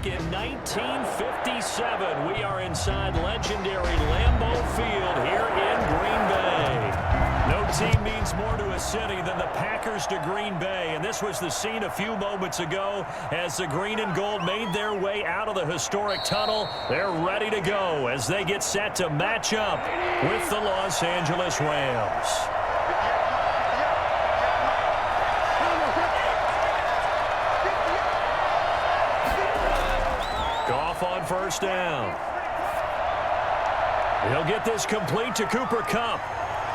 back in 1957. We are inside legendary Lambeau Field here in Green Bay. No team means more to a city than the Packers to Green Bay, and this was the scene a few moments ago as the green and gold made their way out of the historic tunnel. They're ready to go as they get set to match up with the Los Angeles Rams. Goff on first down. He'll get this complete to Cooper Kupp.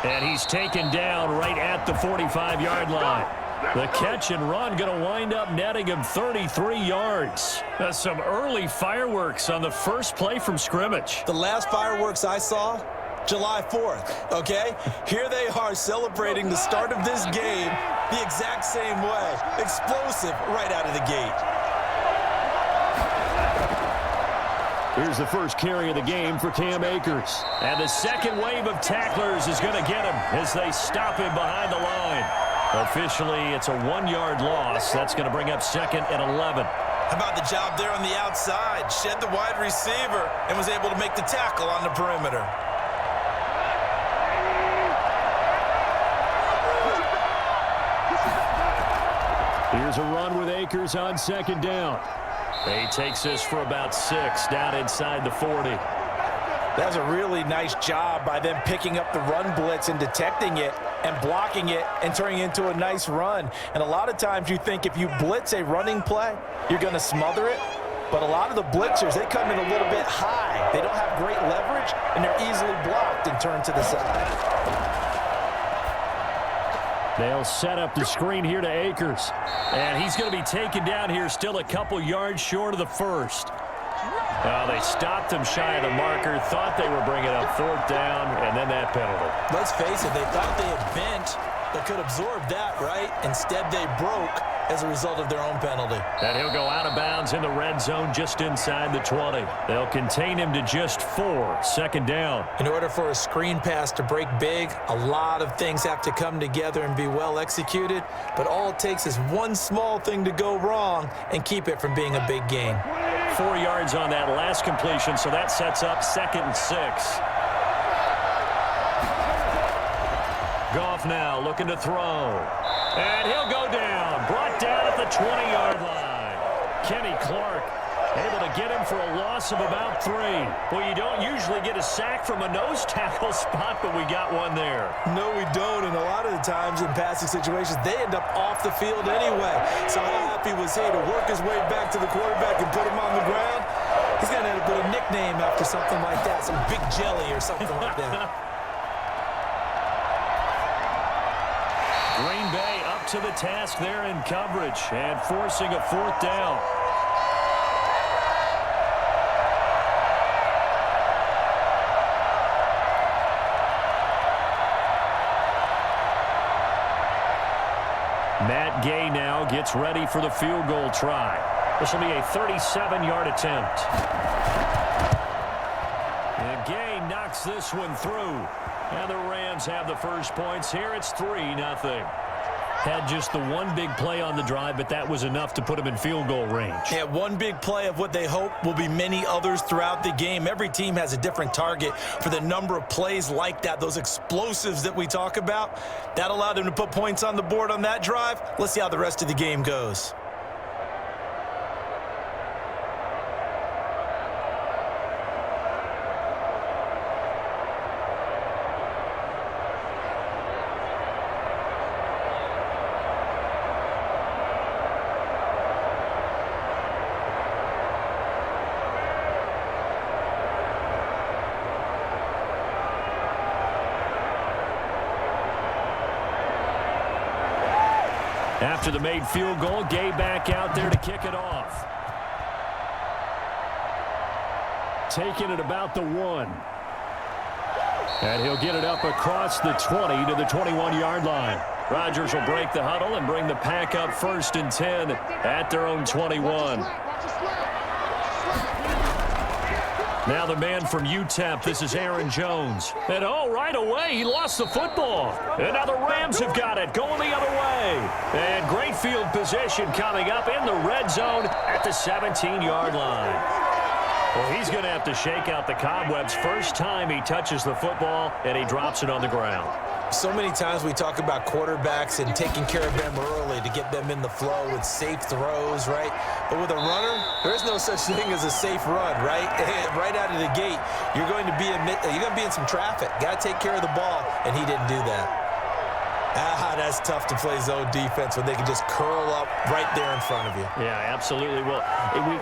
And he's taken down right at the 45-yard line. The catch and run going to wind up netting him 33 yards. That's some early fireworks on the first play from scrimmage. The last fireworks I saw, July 4th, okay? Here they are celebrating the start of this game the exact same way. Explosive right out of the gate. Here's the first carry of the game for Cam Akers. And the second wave of tacklers is going to get him as they stop him behind the line. Officially, it's a 1-yard loss. That's going to bring up 2nd and 11. How about the job there on the outside? Shed the wide receiver and was able to make the tackle on the perimeter. Here's a run with Akers on 2nd down. He takes this for about 6 down inside the 40. That's a really nice job by them picking up the run blitz and detecting it and blocking it and turning it into a nice run. And a lot of times you think if you blitz a running play, you're going to smother it. But a lot of the blitzers, they come in a little bit high. They don't have great leverage, and they're easily blocked and turned to the side. They'll set up the screen here to Akers. And he's going to be taken down here still a couple yards short of the first. They stopped him shy of the marker, thought they were bringing up 4th down, and then that penalty. Let's face it, they thought they had bent, but could absorb that, right? Instead, they broke as a result of their own penalty. And he'll go out of bounds in the red zone just inside the 20. They'll contain him to just 4, 2nd down. In order for a screen pass to break big, a lot of things have to come together and be well executed, but all it takes is one small thing to go wrong and keep it from being a big gain. 4 yards on that last completion, so that sets up 2nd and 6. Goff now looking to throw. And he'll go down. Brought down at the 20-yard line. Kenny Clark able to get him for a loss of about 3. Well, you don't usually get a sack from a nose tackle spot, but we got one there. No, we don't, and a lot of the times in passing situations, they end up off the field anyway. So how happy was he to work his way back to the quarterback and put him on the ground? He's going to have to put a nickname after something like that, some Big Jelly or something like that. Green Bay up to the task there in coverage and forcing a 4th down. Matt Gay now gets ready for the field goal try. This will be a 37-yard attempt. And Gay knocks this one through. And the Rams have the first points here. It's 3-0. Had just the one big play on the drive, but that was enough to put him in field goal range. Yeah, one big play of what they hope will be many others throughout the game. Every team has a different target for the number of plays like that, those explosives that we talk about. That allowed them to put points on the board on that drive. Let's see how the rest of the game goes. After the made field goal, Gay back out there to kick it off. Taking it about the 1. And he'll get it up across the 20 to the 21-yard line. Rodgers will break the huddle and bring the pack up 1st and 10 at their own 21. Now the man from UTEP, this is Aaron Jones. And right away, he lost the football. And now the Rams have got it, going the other way. And great field position coming up in the red zone at the 17-yard line. Well, he's going to have to shake out the cobwebs first time he touches the football, and he drops it on the ground. So many times we talk about quarterbacks and taking care of them early to get them in the flow with safe throws, right? But with a runner, there's no such thing as a safe run, right? Right out of the gate, you're going to be in some traffic. Got to take care of the ball, and he didn't do that. That's tough to play zone defense when they can just curl up right there in front of you. Yeah, absolutely. Well,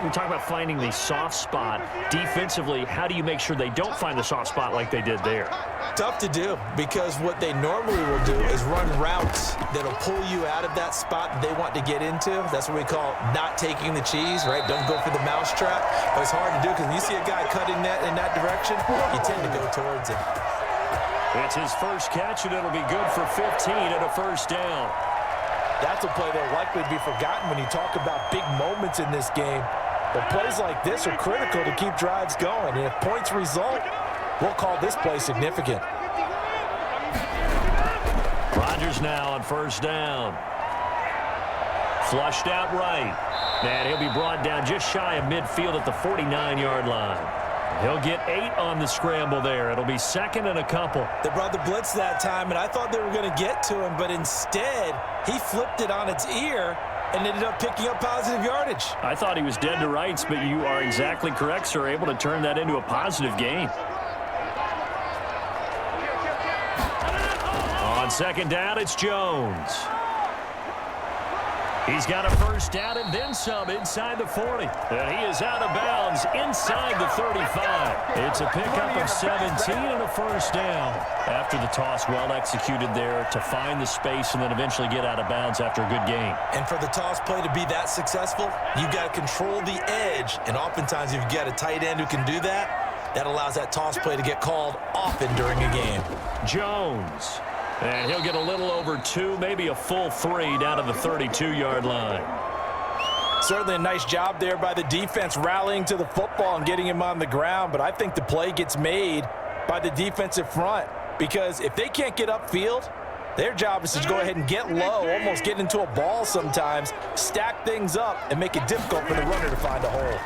we talk about finding the soft spot. Defensively, how do you make sure they don't find the soft spot like they did there? Tough to do, because what they normally will do is run routes that'll pull you out of that spot that they want to get into. That's what we call not taking the cheese, right? Don't go for the mousetrap. But it's hard to do because when you see a guy cutting that in that direction, you tend to go towards him. It's his first catch, and it'll be good for 15 and a first down. That's a play that'll likely be forgotten when you talk about big moments in this game. But plays like this are critical to keep drives going. And if points result, we'll call this play significant. Rodgers now on first down. Flushed out right. And he'll be brought down just shy of midfield at the 49-yard line. He'll get 8 on the scramble there. It'll be second and a couple. They brought the blitz that time, and I thought they were going to get to him, but instead, he flipped it on its ear and ended up picking up positive yardage. I thought he was dead to rights, but you are exactly correct, sir. Able to turn that into a positive gain. On second down, it's Jones. He's got a first down and then some inside the 40. And he is out of bounds inside the 35. It's a pickup of 17 and a first down. After the toss, well executed there to find the space and then eventually get out of bounds after a good gain. And for the toss play to be that successful, you've got to control the edge. And oftentimes, if you've got a tight end who can do that, that allows that toss play to get called often during a game. Jones. And he'll get a little over 2, maybe a full 3 down to the 32-yard line. Certainly a nice job there by the defense rallying to the football and getting him on the ground. But I think the play gets made by the defensive front because if they can't get upfield, their job is to go ahead and get low, almost get into a ball sometimes, stack things up, and make it difficult for the runner to find a hole.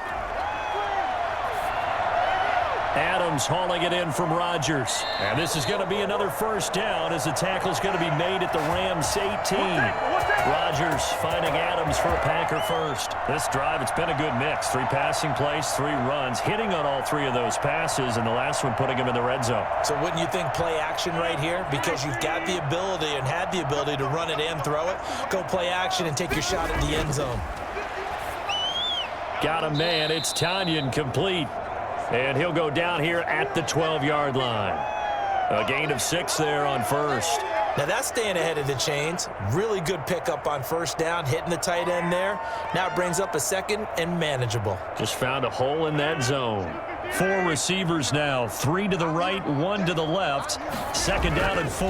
Adams hauling it in from Rodgers. And this is going to be another first down as the tackle's going to be made at the Rams 18. Rodgers finding Adams for a Packer first. This drive, it's been a good mix. 3 passing plays, 3 runs, hitting on all 3 of those passes, and the last one putting him in the red zone. So wouldn't you think play action right here? Because you've got the ability and had the ability to run it and throw it. Go play action and take your shot at the end zone. Got a man. It's Tanyan complete. And he'll go down here at the 12-yard line. A gain of 6 there on first. Now that's staying ahead of the chains. Really good pickup on first down, hitting the tight end there. Now it brings up a second and manageable. Just found a hole in that zone. 4 receivers now, 3 to the right, 1 to the left. Second down and 4.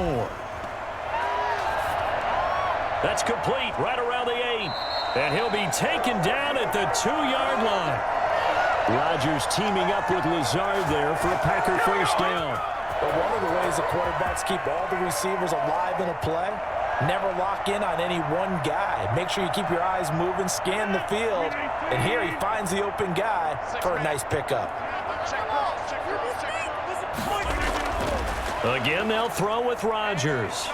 That's complete right around the 8. And he'll be taken down at the 2-yard line. Rodgers teaming up with Lazard there for a Packer first down. But one of the ways the quarterbacks keep all the receivers alive in a play, never lock in on any one guy. Make sure you keep your eyes moving, scan the field, and here he finds the open guy for a nice pickup. Again, they'll throw with Rodgers.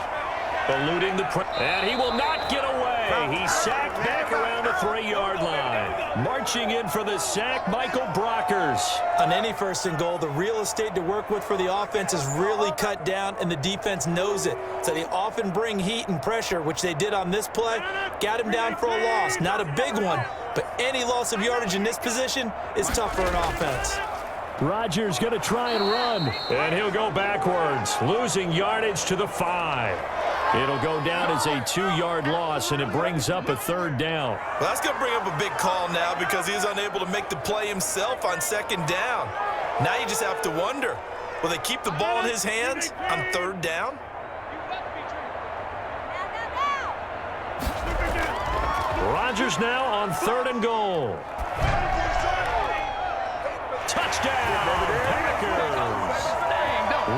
Eluding the and he will not get away. He's sacked back around the 3-yard line. Marching in for the sack, Michael Brockers. On any first and goal, the real estate to work with for the offense is really cut down, and the defense knows it. So they often bring heat and pressure, which they did on this play. Got him down for a loss. Not a big one, but any loss of yardage in this position is tough for an offense. Rodgers going to try and run, and he'll go backwards, losing yardage to the 5. It'll go down as a 2-yard loss, and it brings up a 3rd down. Well, that's going to bring up a big call now because he's unable to make the play himself on 2nd down. Now you just have to wonder, will they keep the ball in his hands on 3rd down? Rodgers now on 3rd and goal. Touchdown!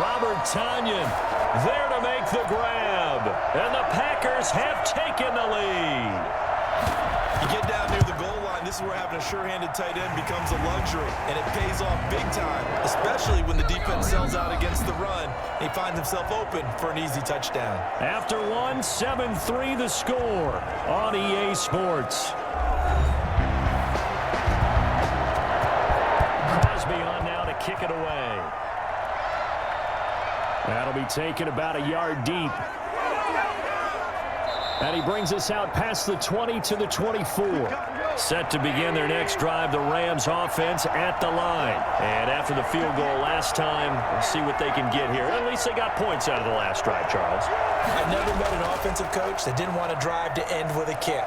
Robert Tonyan there to make the grab. And the Packers have taken the lead. You get down near the goal line, this is where having a sure-handed tight end becomes a luxury, and it pays off big time, especially when the defense sells out against the run. He finds himself open for an easy touchdown. After one, 7-3 the score on EA Sports. Crosby on now to kick it away. That'll be taken about a yard deep. And he brings us out past the 20 to the 24. Set to begin their next drive, the Rams offense at the line. And after the field goal last time, we'll see what they can get here. At least they got points out of the last drive, Charles. I've never met an offensive coach that didn't want to drive to end with a kick.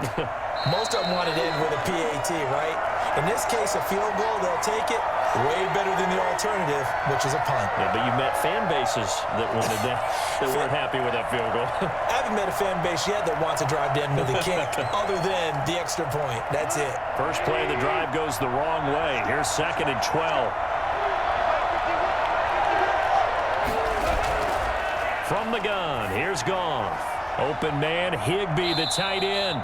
Most of them wanted to end with a PAT, right? In this case, a field goal, they'll take it. Way better than the alternative, which is a punt. Yeah, but you've met fan bases that wanted that weren't happy with that field goal. I haven't met a fan base yet that wants to drive to end with a kick, other than the extra point. That's it. First play of the drive goes the wrong way. Here's 2nd and 12. From the gun, here's Goff. Open man, Higbee, the tight end.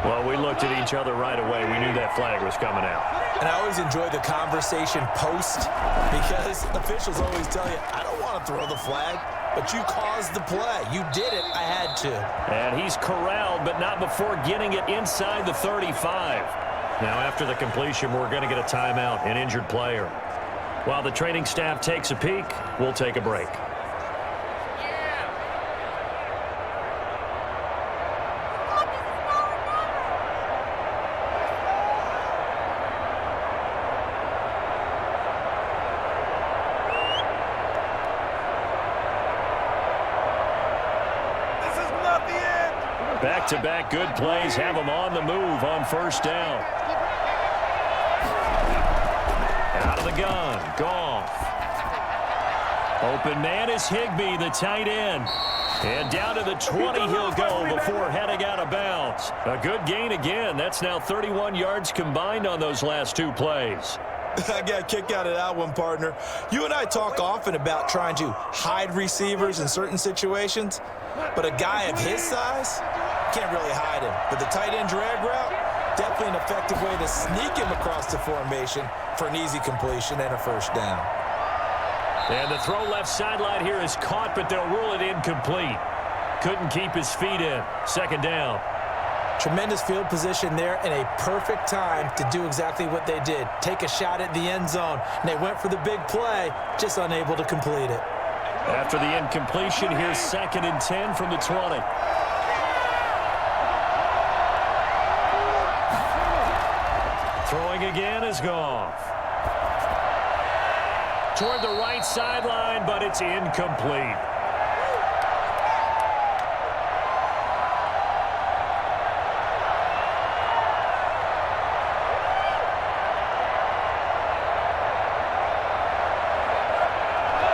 Well, we looked at each other right away. We knew that flag was coming out. And I always enjoy the conversation post, because officials always tell you, I don't want to throw the flag, but you caused the play. You did it. I had to. And he's corralled, but not before getting it inside the 35. Now, after the completion, we're going to get a timeout, an injured player. While the training staff takes a peek, we'll take a break. Back-to-back good plays have them on the move on first down. Out of the gun, Goff. Open man is Higbee, the tight end. And down to the 20 he'll go before heading out of bounds. A good gain again. That's now 31 yards combined on those last two plays. I got a kick out of that one, partner. You and I talk often about trying to hide receivers in certain situations, but a guy of his size can't really hide him. But the tight end drag route, definitely an effective way to sneak him across the formation for an easy completion and a first down. And the throw left sideline here is caught, but they'll rule it incomplete. Couldn't keep his feet in. Second down. Tremendous field position there and a perfect time to do exactly what they did. Take a shot at the end zone. And they went for the big play, just unable to complete it. After the incompletion, here's 2nd and 10 from the 20. Throwing again is Goff. Toward the right sideline, but it's incomplete.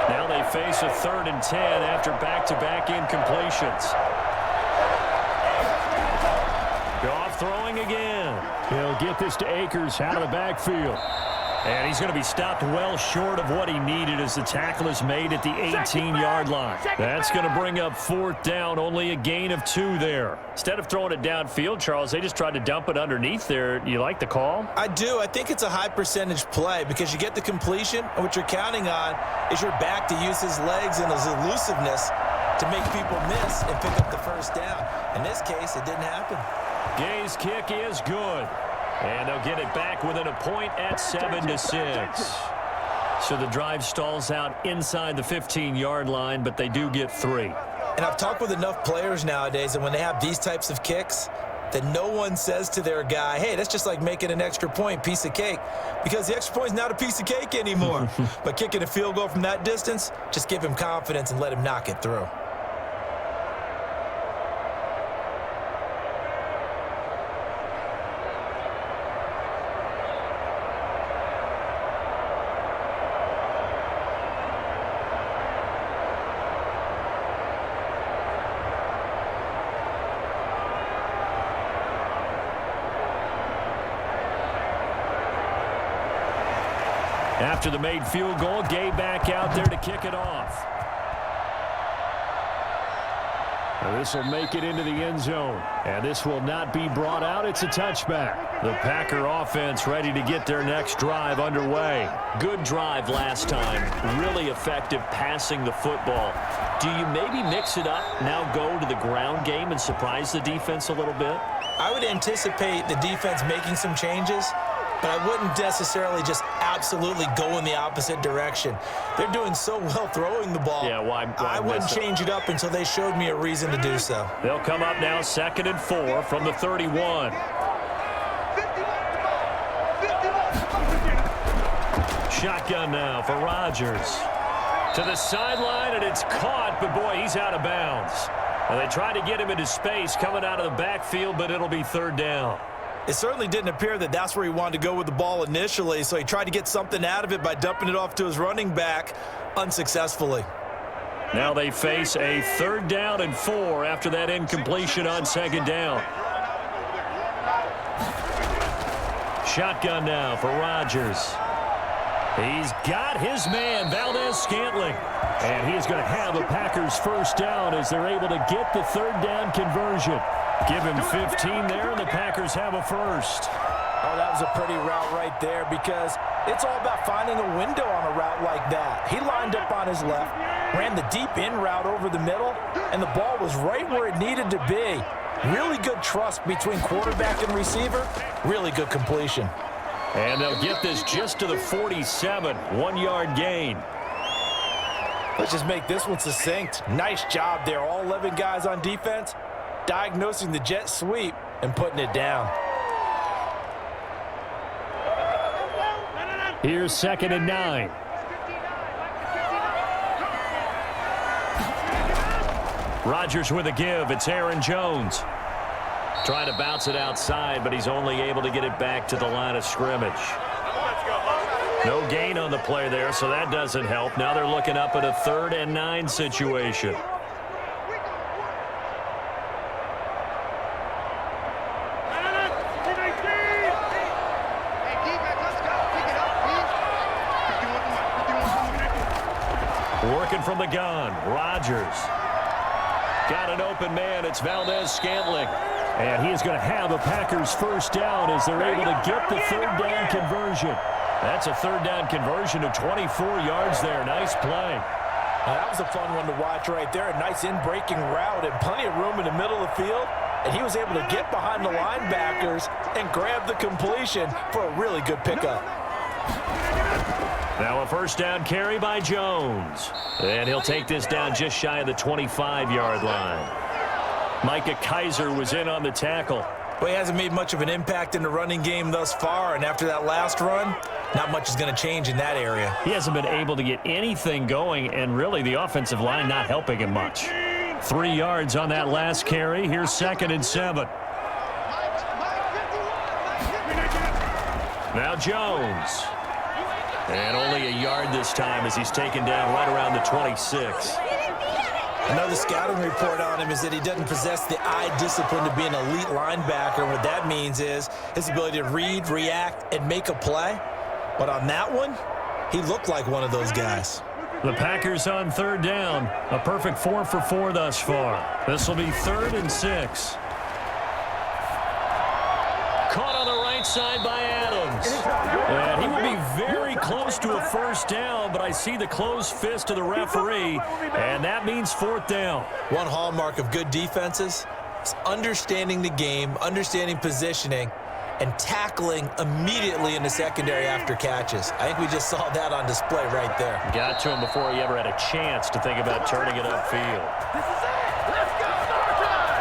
Now they face a 3rd and 10 after back-to-back incompletions. Goff throwing again. He'll get this to Akers out of the backfield. And he's going to be stopped well short of what he needed as the tackle is made at the 18-yard line. That's going to bring up 4th down, only a gain of 2 there. Instead of throwing it downfield, Charles, they just tried to dump it underneath there. You like the call? I do. I think it's a high-percentage play because you get the completion, and what you're counting on is your back to use his legs and his elusiveness to make people miss and pick up the first down. In this case, it didn't happen. Gay's kick is good. And they'll get it back within a point at 7-6. So the drive stalls out inside the 15-yard line, but they do get 3. And I've talked with enough players nowadays, and when they have these types of kicks, that no one says to their guy, hey, that's just like making an extra point, piece of cake. Because the extra point is not a piece of cake anymore. But kicking a field goal from that distance, just give him confidence and let him knock it through. After the made field goal, Gay back out there to kick it off. This will make it into the end zone. And this will not be brought out. It's a touchback. The Packer offense ready to get their next drive underway. Good drive last time. Really effective passing the football. Do you maybe mix it up, now go to the ground game and surprise the defense a little bit? I would anticipate the defense making some changes, but I wouldn't necessarily just absolutely go in the opposite direction. They're doing so well throwing the ball. Yeah, why I wouldn't change it up until they showed me a reason to do so. They'll come up now 2nd and 4 from the 31. Shotgun now for Rodgers. To the sideline, and it's caught, but boy, he's out of bounds. And they try to get him into space coming out of the backfield, but it'll be 3rd down. It certainly didn't appear that that's where he wanted to go with the ball initially, so he tried to get something out of it by dumping it off to his running back unsuccessfully. Now they face a 3rd down and 4 after that incompletion on 2nd down. Shotgun now for Rodgers. He's got his man, Valdez-Scantling. And he's going to have the Packers 1st down as they're able to get the 3rd down conversion. Give him 15 there, and the Packers have a 1st. Oh, that was a pretty route right there because it's all about finding a window on a route like that. He lined up on his left, ran the deep in route over the middle, and the ball was right where it needed to be. Really good trust between quarterback and receiver. Really good completion. And they'll get this just to the 47, 1-yard gain. Let's just make this one succinct. Nice job there. All 11 guys on defense, diagnosing the jet sweep and putting it down. Here's 2nd and 9. Rodgers with a give. It's Aaron Jones. Trying to bounce it outside, but he's only able to get it back to the line of scrimmage. No gain on the play there, so that doesn't help. Now they're looking up at a 3rd and 9 situation. Working from the gun, Rodgers. Got an open man. It's Valdez-Scantling. And he is going to have a Packers 1st down as they're able to get the 3rd down conversion. That's a 3rd down conversion of 24 yards there. Nice play. That was a fun one to watch right there. A nice in-breaking route and plenty of room in the middle of the field. And he was able to get behind the linebackers and grab the completion for a really good pickup. Now a 1st down carry by Jones. And he'll take this down just shy of the 25-yard line. Micah Kaiser was in on the tackle. Well, he hasn't made much of an impact in the running game thus far, and after that last run, not much is going to change in that area. He hasn't been able to get anything going, and really the offensive line not helping him much. 3 yards on that last carry. Here's 2nd and 7. Now Jones. And only a yard this time as he's taken down right around the 26. Another scouting report on him is that he doesn't possess the eye discipline to be an elite linebacker. What that means is his ability to read, react, and make a play. But on that one, he looked like one of those guys. The Packers on 3rd down. A perfect 4 for 4 thus far. This will be 3rd and 6. Caught on the right side by Adams. And he will be very close to a 1st down, but I see the closed fist of the referee, and that means 4th down. One hallmark of good defenses is understanding the game, understanding positioning, and tackling immediately in the secondary after catches. I think we just saw that on display right there. Got to him before he ever had a chance to think about turning it upfield. This is it. Let's go. Start time.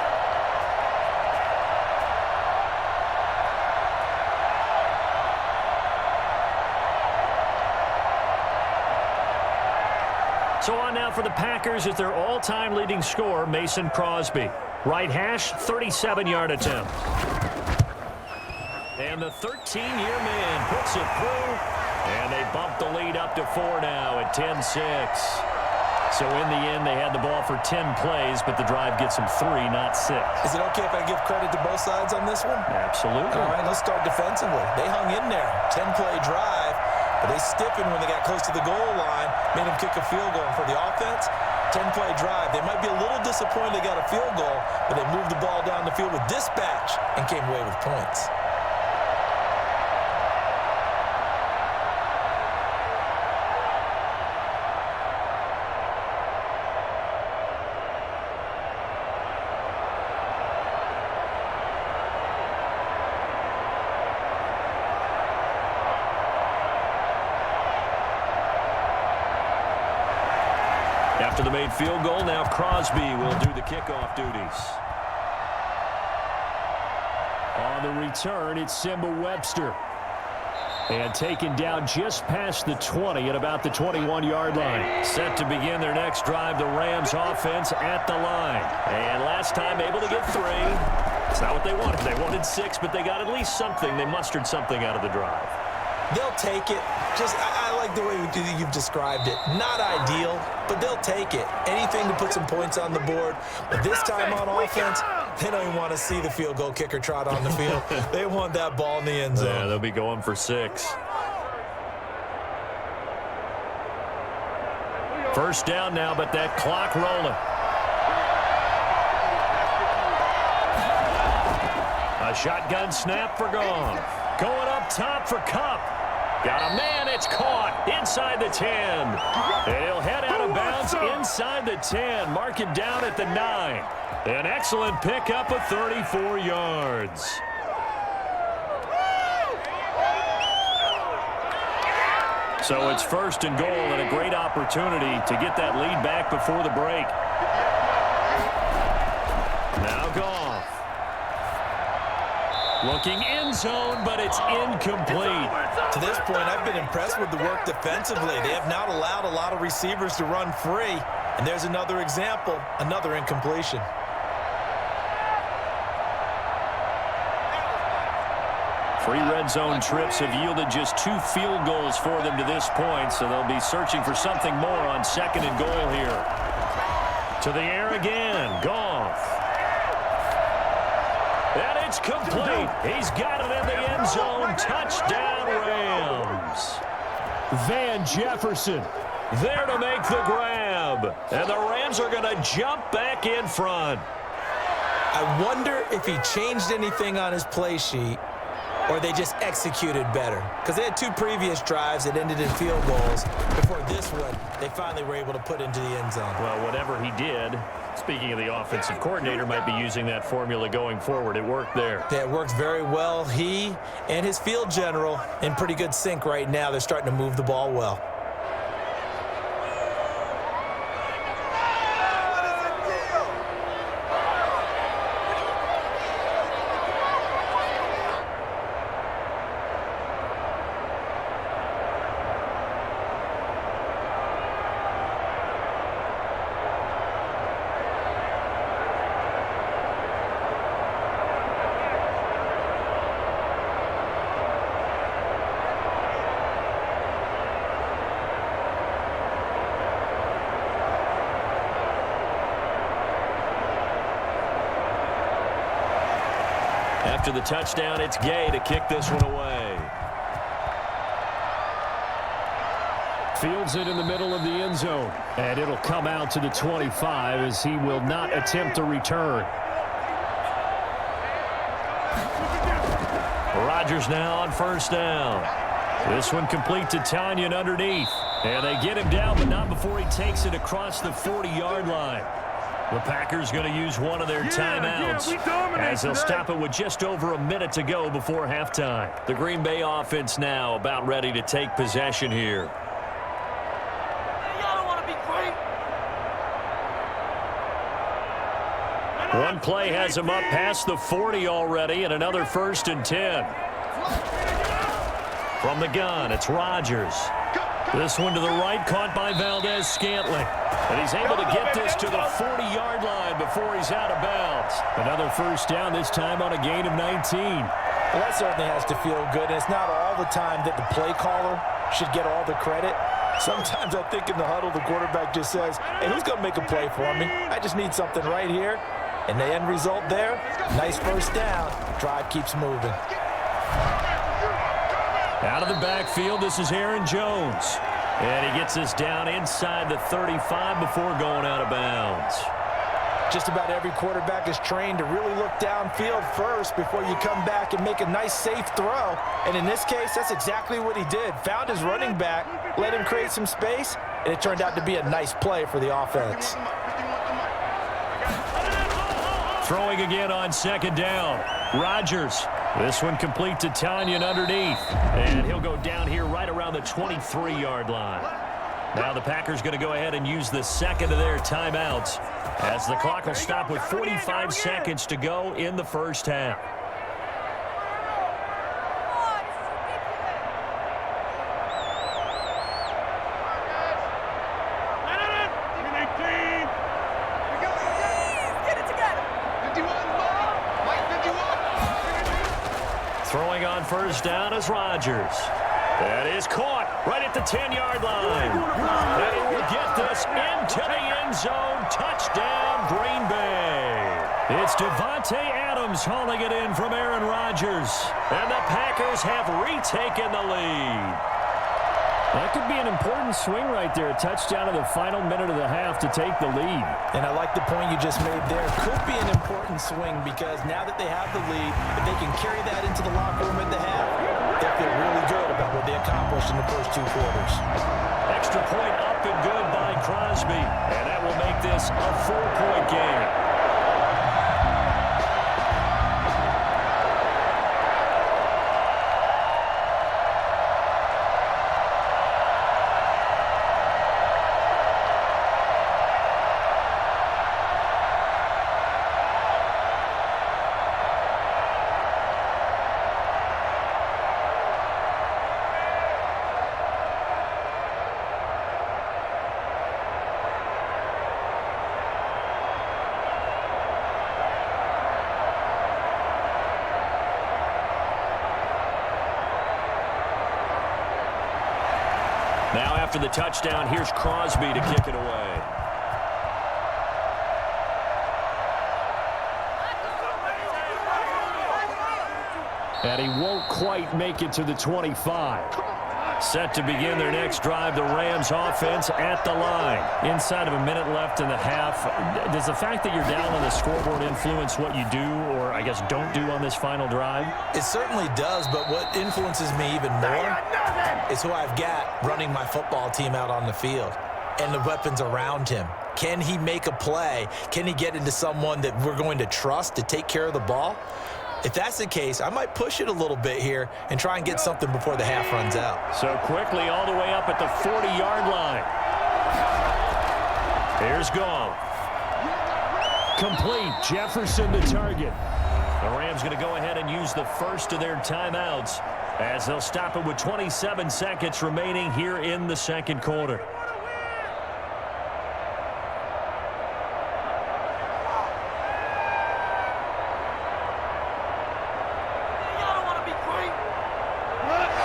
So on now for the Packers is their all-time leading scorer, Mason Crosby. Right hash, 37-yard attempt. And the 13-year man puts it through, and they bump the lead up to 4 now at 10-6. So in the end, they had the ball for 10 plays, but the drive gets them 3, not 6. Is it okay if I give credit to both sides on this one? Absolutely. All right, let's start defensively. They hung in there. 10-play drive. But they stiffened when they got close to the goal line, made them kick a field goal. And for the offense, 10-play drive. They might be a little disappointed they got a field goal, but they moved the ball down the field with dispatch and came away with points. After the made field goal, now Crosby will do the kickoff duties. On the return, it's Simba Webster. And taken down just past the 20 at about the 21-yard line. Set to begin their next drive, the Rams offense at the line. And last time able to get 3. It's not what they wanted. They wanted 6, but they got at least something. They mustered something out of the drive. They'll take it. I like the way you've described it. Not ideal, but they'll take it. Anything to put some points on the board. But this time on offense, they don't even want to see the field goal kicker trot on the field. They want that ball in the end zone. Yeah, they'll be going for 6. First down now, but that clock rolling. A shotgun snap for Goff. Going up top for Kupp. Got a man, it's caught inside the 10. And he'll head out of bounds inside the 10. Mark it down at the 9. An excellent pickup of 34 yards. So it's first and goal and a great opportunity to get that lead back before the break. Now Goff. Looking end zone, but it's incomplete. To this point, I've been impressed with the work defensively. They have not allowed a lot of receivers to run free. And there's another example, another incompletion. Three red zone trips have yielded just 2 field goals for them to this point, so they'll be searching for something more on second and goal here. To the air again, Goff. And it's complete. He's got it in the end zone. Touchdown, Rams. Van Jefferson there to make the grab. And the Rams are going to jump back in front. I wonder if he changed anything on his play sheet or they just executed better. Because they had 2 previous drives that ended in field goals. Before this one, they finally were able to put into the end zone. Well, whatever he did, speaking of the offensive coordinator, might be using that formula going forward. It worked there. Yeah, it worked very well. He and his field general in pretty good sync right now. They're starting to move the ball well. After the touchdown, it's Gay to kick this one away. Fields it in the middle of the end zone. And it'll come out to the 25 as he will not attempt to return. Rodgers now on first down. This one complete to Tanyan underneath. And they get him down, but not before he takes it across the 40-yard line. The Packers going to use one of their timeouts as they'll stop it with just over a minute to go before halftime. The Green Bay offense now about ready to take possession here. One play has him up past the 40 already, and another 1st and 10. From the gun, it's Rodgers. This one to the right, caught by Valdez-Scantling. And he's able to get this to the 40-yard line before he's out of bounds. Another first down, this time on a gain of 19. Well, that certainly has to feel good. And it's not all the time that the play caller should get all the credit. Sometimes I think in the huddle, the quarterback just says, hey, who's going to make a play for me? I just need something right here. And the end result there, nice first down. Drive keeps moving. Out of the backfield, this is Aaron Jones. And he gets us down inside the 35 before going out of bounds. Just about every quarterback is trained to really look downfield first before you come back and make a nice, safe throw. And in this case, that's exactly what he did. Found his running back, let him create some space, and it turned out to be a nice play for the offense. Throwing again on second down. Rodgers. This one complete to Tanyan underneath. And he'll go down here right around the 23-yard line. Now the Packers going to go ahead and use the second of their timeouts as the clock will stop with 45 seconds to go in the first half. Throwing on first down is Rodgers. That is caught right at the 10-yard line. And he will get this into the end zone. Touchdown, Green Bay. It's Devontae Adams hauling it in from Aaron Rodgers. And the Packers have retaken the lead. That could be an important swing right there. A touchdown in the final minute of the half to take the lead. And I like the point you just made there. Could be an important swing because now that they have the lead, if they can carry that into the locker room at the half, they'll feel really good about what they accomplished in the first two quarters. Extra point up and good by Crosby. And that will make this a 4-point game. Now after the touchdown, here's Crosby to kick it away. And he won't quite make it to the 25. Set to begin their next drive, the Rams offense at the line. Inside of a minute left in the half. Does the fact that you're down on the scoreboard influence what you do or, I guess, don't do on this final drive? It certainly does, but what influences me even more is who I've got running my football team out on the field and the weapons around him. Can he make a play? Can he get into someone that we're going to trust to take care of the ball? If that's the case, I might push it a little bit here and try and get something before the half runs out. So quickly all the way up at the 40-yard line. Here's Goff. Complete. Jefferson the target. The Rams going to go ahead and use the first of their timeouts as they'll stop it with 27 seconds remaining here in the second quarter.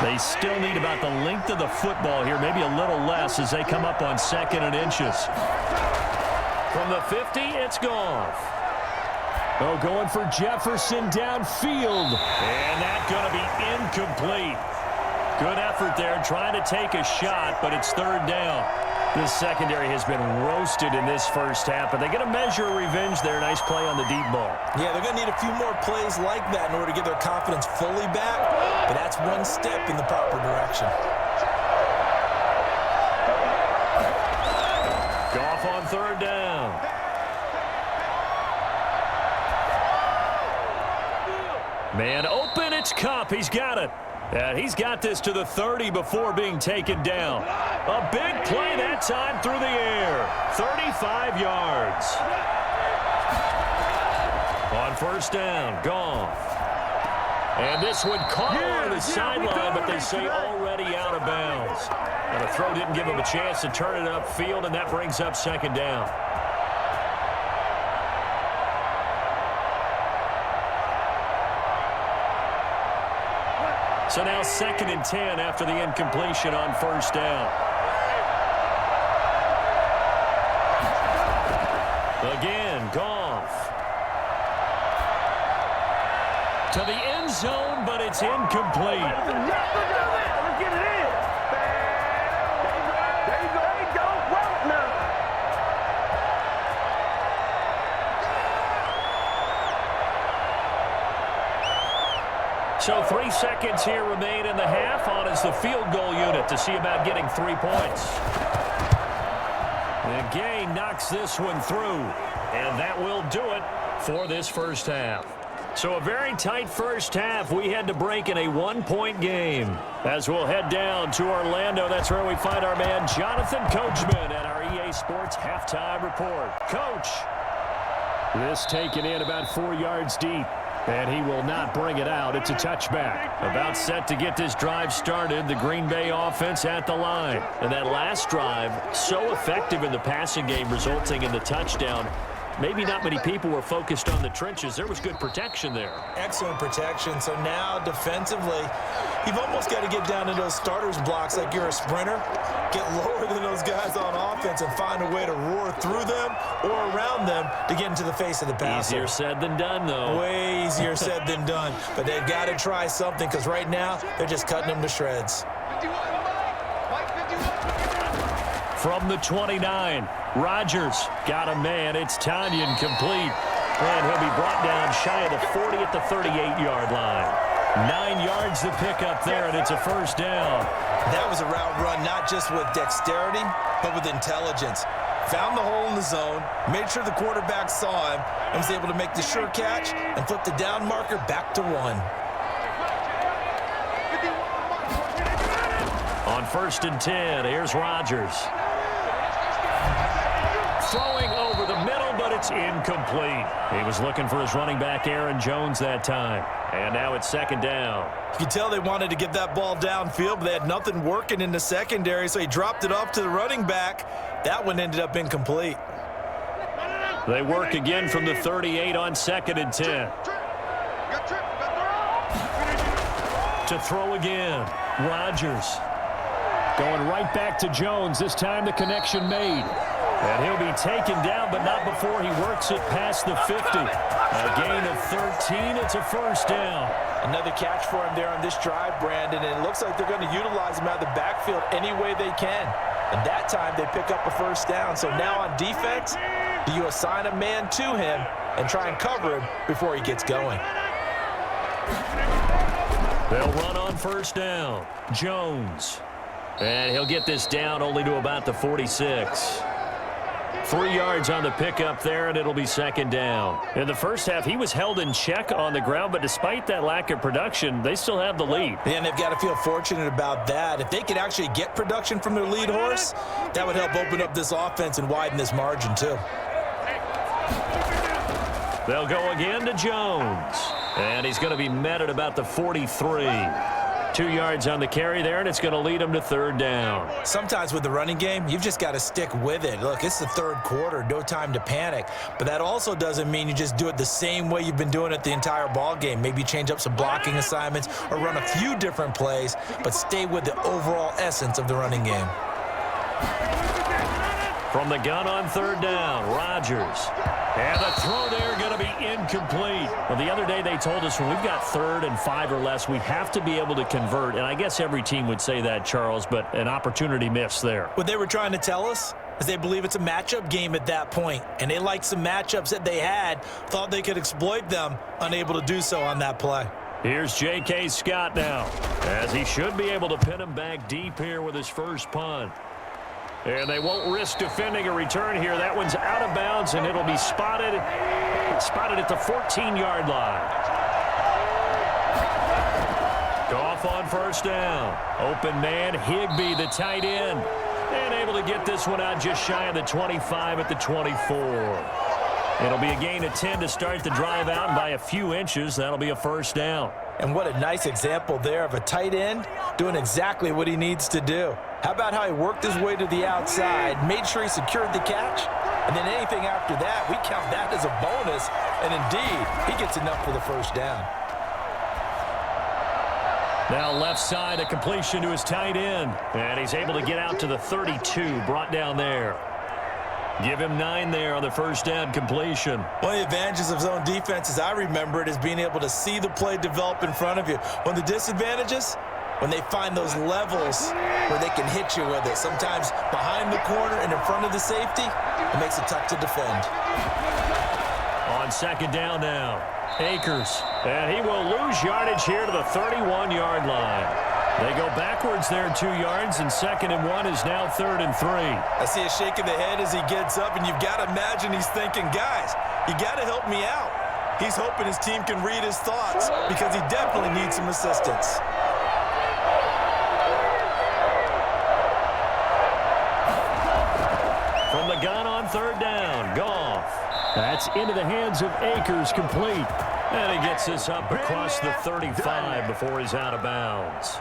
They still need about the length of the football here, maybe a little less as they come up on second and inches. From the 50, it's Goff. Oh, going for Jefferson downfield. And that's going to be incomplete. Good effort there, trying to take a shot, but it's third down. This secondary has been roasted in this first half, but they get a measure of revenge there. Nice play on the deep ball. Yeah, they're going to need a few more plays like that in order to get their confidence fully back, but that's one step in the proper direction. Goff on third down. Man open, it's Kupp. He's got it. And he's got this to the 30 before being taken down. A big play that time through the air. 35 yards. On first down, Goff. And this one caught on the sideline, but they say already out of bounds. And the throw didn't give him a chance to turn it upfield, and that brings up second down. So now 2nd and 10 after the incompletion on first down. Again, Goff. To the end end zone, but it's incomplete. Let's get it in. There you go. Well, now. So 3 seconds here remain in the half. On is the field goal unit to see about getting 3 points. And Gay knocks this one through, and that will do it for this first half. So a very tight first half. We had to break in a 1-point game. As we'll head down to Orlando, that's where we find our man Jonathan Coachman at our EA Sports Halftime Report. Coach. This taken in about 4 yards deep. And he will not bring it out. It's a touchback. About set to get this drive started. The Green Bay offense at the line. And that last drive, so effective in the passing game, resulting in the touchdown. Maybe not many people were focused on the trenches. There was good protection there. Excellent protection. So now defensively, you've almost got to get down to those starters blocks like you're a sprinter. Get lower than those guys on offense and find a way to roar through them or around them to get into the face of the passer. Easier said than done, though. Way easier said than done. But they've got to try something because right now they're just cutting them to shreds. From the 29, Rodgers got a man. It's Tanyan complete. And he'll be brought down shy of the 40 at the 38-yard line. 9 yards to pick up there, and it's a first down. That was a route run not just with dexterity, but with intelligence. Found the hole in the zone, made sure the quarterback saw him, and was able to make the sure catch and flip the down marker back to 1. On 1st and 10, here's Rodgers. Throwing over the middle, but it's incomplete. He was looking for his running back, Aaron Jones, that time. And now it's 2nd down. You can tell they wanted to get that ball downfield, but they had nothing working in the secondary, so he dropped it off to the running back. That one ended up incomplete. They work again from the 38 on 2nd and 10. To throw again, Rodgers. Going right back to Jones. This time the connection made. And he'll be taken down, but not before he works it past the 50. A gain of 13. It's a first down. Another catch for him there on this drive, Brandon, and it looks like they're going to utilize him out of the backfield any way they can. And that time they pick up a first down. So now on defense, do you assign a man to him and try and cover him before he gets going? They'll run on first down. Jones. And he'll get this down only to about the 46. 3 yards on the pickup there, and it'll be 2nd down. In the first half, he was held in check on the ground, but despite that lack of production, they still have the lead. And they've got to feel fortunate about that. If they could actually get production from their lead horse, that would help open up this offense and widen this margin too. They'll go again to Jones. And he's going to be met at about the 43. 2 yards on the carry there, and it's going to lead him to 3rd down. Sometimes with the running game, you've just got to stick with it. Look, it's the 3rd quarter, no time to panic. But that also doesn't mean you just do it the same way you've been doing it the entire ball game. Maybe change up some blocking assignments or run a few different plays, but stay with the overall essence of the running game. From the gun on 3rd down, Rodgers. And the throw there going to be incomplete. Well, the other day they told us when we've got 3rd and 5 or less, we have to be able to convert. And I guess every team would say that, Charles, but an opportunity missed there. What they were trying to tell us is they believe it's a matchup game at that point. And they liked some matchups that they had, thought they could exploit them, unable to do so on that play. Here's J.K. Scott now, as he should be able to pin him back deep here with his first punt. And they won't risk defending a return here. That one's out of bounds, and it'll be spotted at the 14-yard line. Goff on first down. Open man, Higbee, the tight end. And able to get this one out just shy of the 25 at the 24. It'll be a gain of 10 to start the drive out, and by a few inches, that'll be a first down. And what a nice example there of a tight end doing exactly what he needs to do. How about how he worked his way to the outside, made sure he secured the catch, and then anything after that, we count that as a bonus, and indeed, he gets enough for the first down. Now left side, a completion to his tight end, and he's able to get out to the 32, brought down there. Give him 9 there on the first down completion. One of the advantages of zone defense, as I remember it, is being able to see the play develop in front of you. One of the disadvantages, when they find those levels where they can hit you with it. Sometimes behind the corner and in front of the safety, it makes it tough to defend. On second down now, Akers. And he will lose yardage here to the 31-yard line. They go backwards there 2 yards, and 2nd and 1 is now 3rd and 3. I see a shake of the head as he gets up, and you've got to imagine he's thinking, guys, you got to help me out. He's hoping his team can read his thoughts because he definitely needs some assistance. From the gun on 3rd down, Goff. That's into the hands of Akers, complete. And he gets this up across the 35 before he's out of bounds.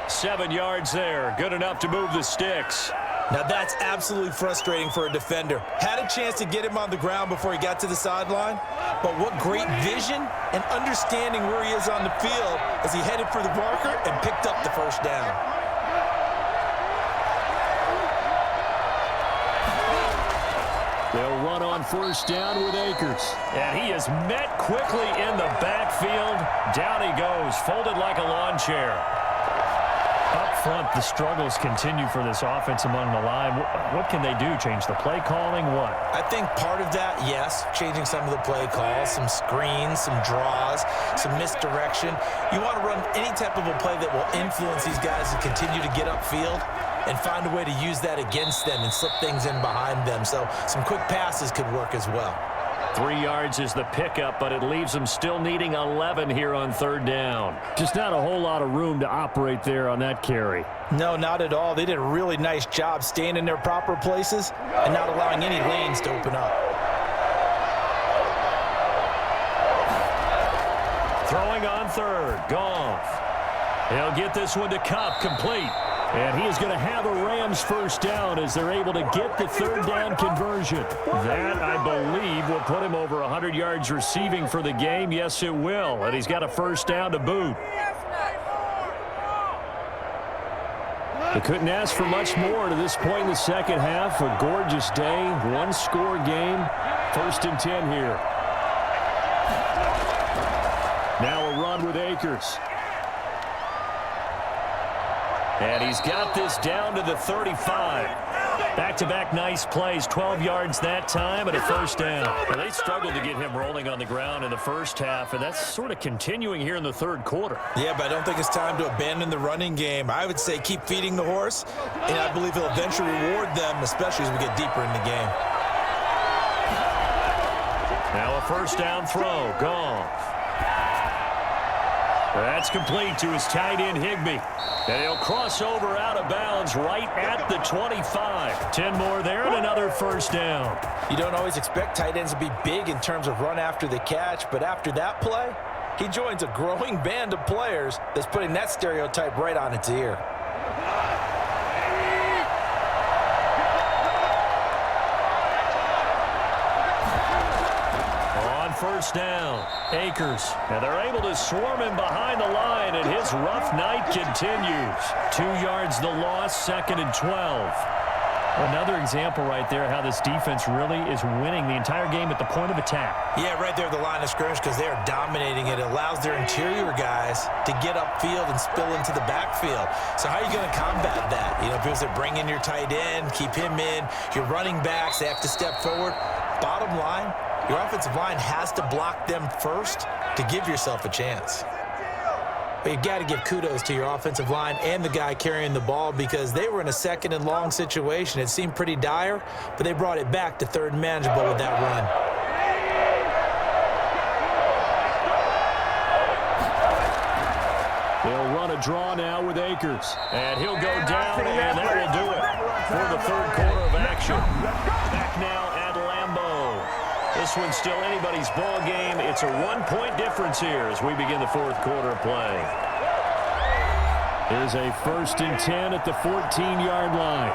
7 yards there, good enough to move the sticks. Now that's absolutely frustrating for a defender. Had a chance to get him on the ground before he got to the sideline, but what great vision and understanding where he is on the field as he headed for the marker and picked up the first down. They'll run on first down with Akers. And he is met quickly in the backfield. Down he goes, folded like a lawn chair. Up front, the struggles continue for this offense among the line. What can they do? Change the play calling? What? I think part of that, yes, changing some of the play calls, some screens, some draws, some misdirection. You want to run any type of a play that will influence these guys to continue to get upfield and find a way to use that against them and slip things in behind them. So some quick passes could work as well. 3 yards is the pickup, but it leaves them still needing 11 here on 3rd down. Just not a whole lot of room to operate there on that carry. No, not at all. They did a really nice job staying in their proper places and not allowing any lanes to open up. Throwing on 3rd, Goff. He'll get this one to Kupp, complete. And he is going to have a Rams first down as they're able to get the 3rd down conversion. That, I believe, will put him over 100 yards receiving for the game. Yes, it will. And he's got a first down to boot. They couldn't ask for much more to this point in the second half. A gorgeous day, one-score game. 1st and 10 here. Now a run with Akers. And he's got this down to the 35. Back-to-back nice plays, 12 yards that time and a first down. Well, they struggled to get him rolling on the ground in the first half, and that's sort of continuing here in the 3rd quarter. Yeah, but I don't think it's time to abandon the running game. I would say keep feeding the horse, and I believe he'll eventually reward them, especially as we get deeper in the game. Now a first down throw, Goff. That's complete to his tight end, Higbee. And he'll cross over out of bounds right at the 25. 10 more there and another first down. You don't always expect tight ends to be big in terms of run after the catch, but after that play, he joins a growing band of players that's putting that stereotype right on its ear. First down, Akers. And they're able to swarm him behind the line, and his rough night continues. 2 yards the loss, 2nd and 12. Another example right there how this defense really is winning the entire game at the point of attack. Yeah, right there at the line of scrimmage because they are dominating it. It allows their interior guys to get upfield and spill into the backfield. So how are you going to combat that? You know, if it was to bring in your tight end, keep him in, your running backs, they have to step forward. Bottom line, your offensive line has to block them first to give yourself a chance. But you've got to give kudos to your offensive line and the guy carrying the ball because they were in a 2nd and long situation. It seemed pretty dire, but they brought it back to 3rd and manageable with that run. They'll run a draw now with Akers. And he'll go down, and that will do it for the 3rd quarter of action. Back now at Lambeau. This one's still anybody's ball game. It's a 1-point difference here as we begin the 4th quarter of play. Here's a 1st and 10 at the 14-yard line.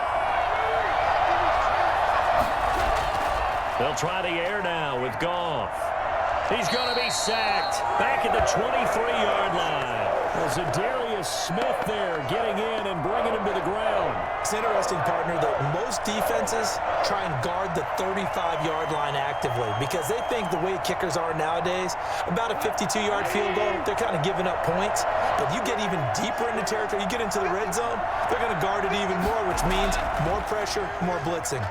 They'll try the air now with Goff. He's going to be sacked back at the 23-yard line. Well, Zadarius Will Smith there getting in and bringing him to the ground. It's interesting, partner, that most defenses try and guard the 35-yard line actively because they think the way kickers are nowadays, about a 52-yard field goal, they're kind of giving up points. But you get even deeper into territory, you get into the red zone, they're going to guard it even more, which means more pressure, more blitzing.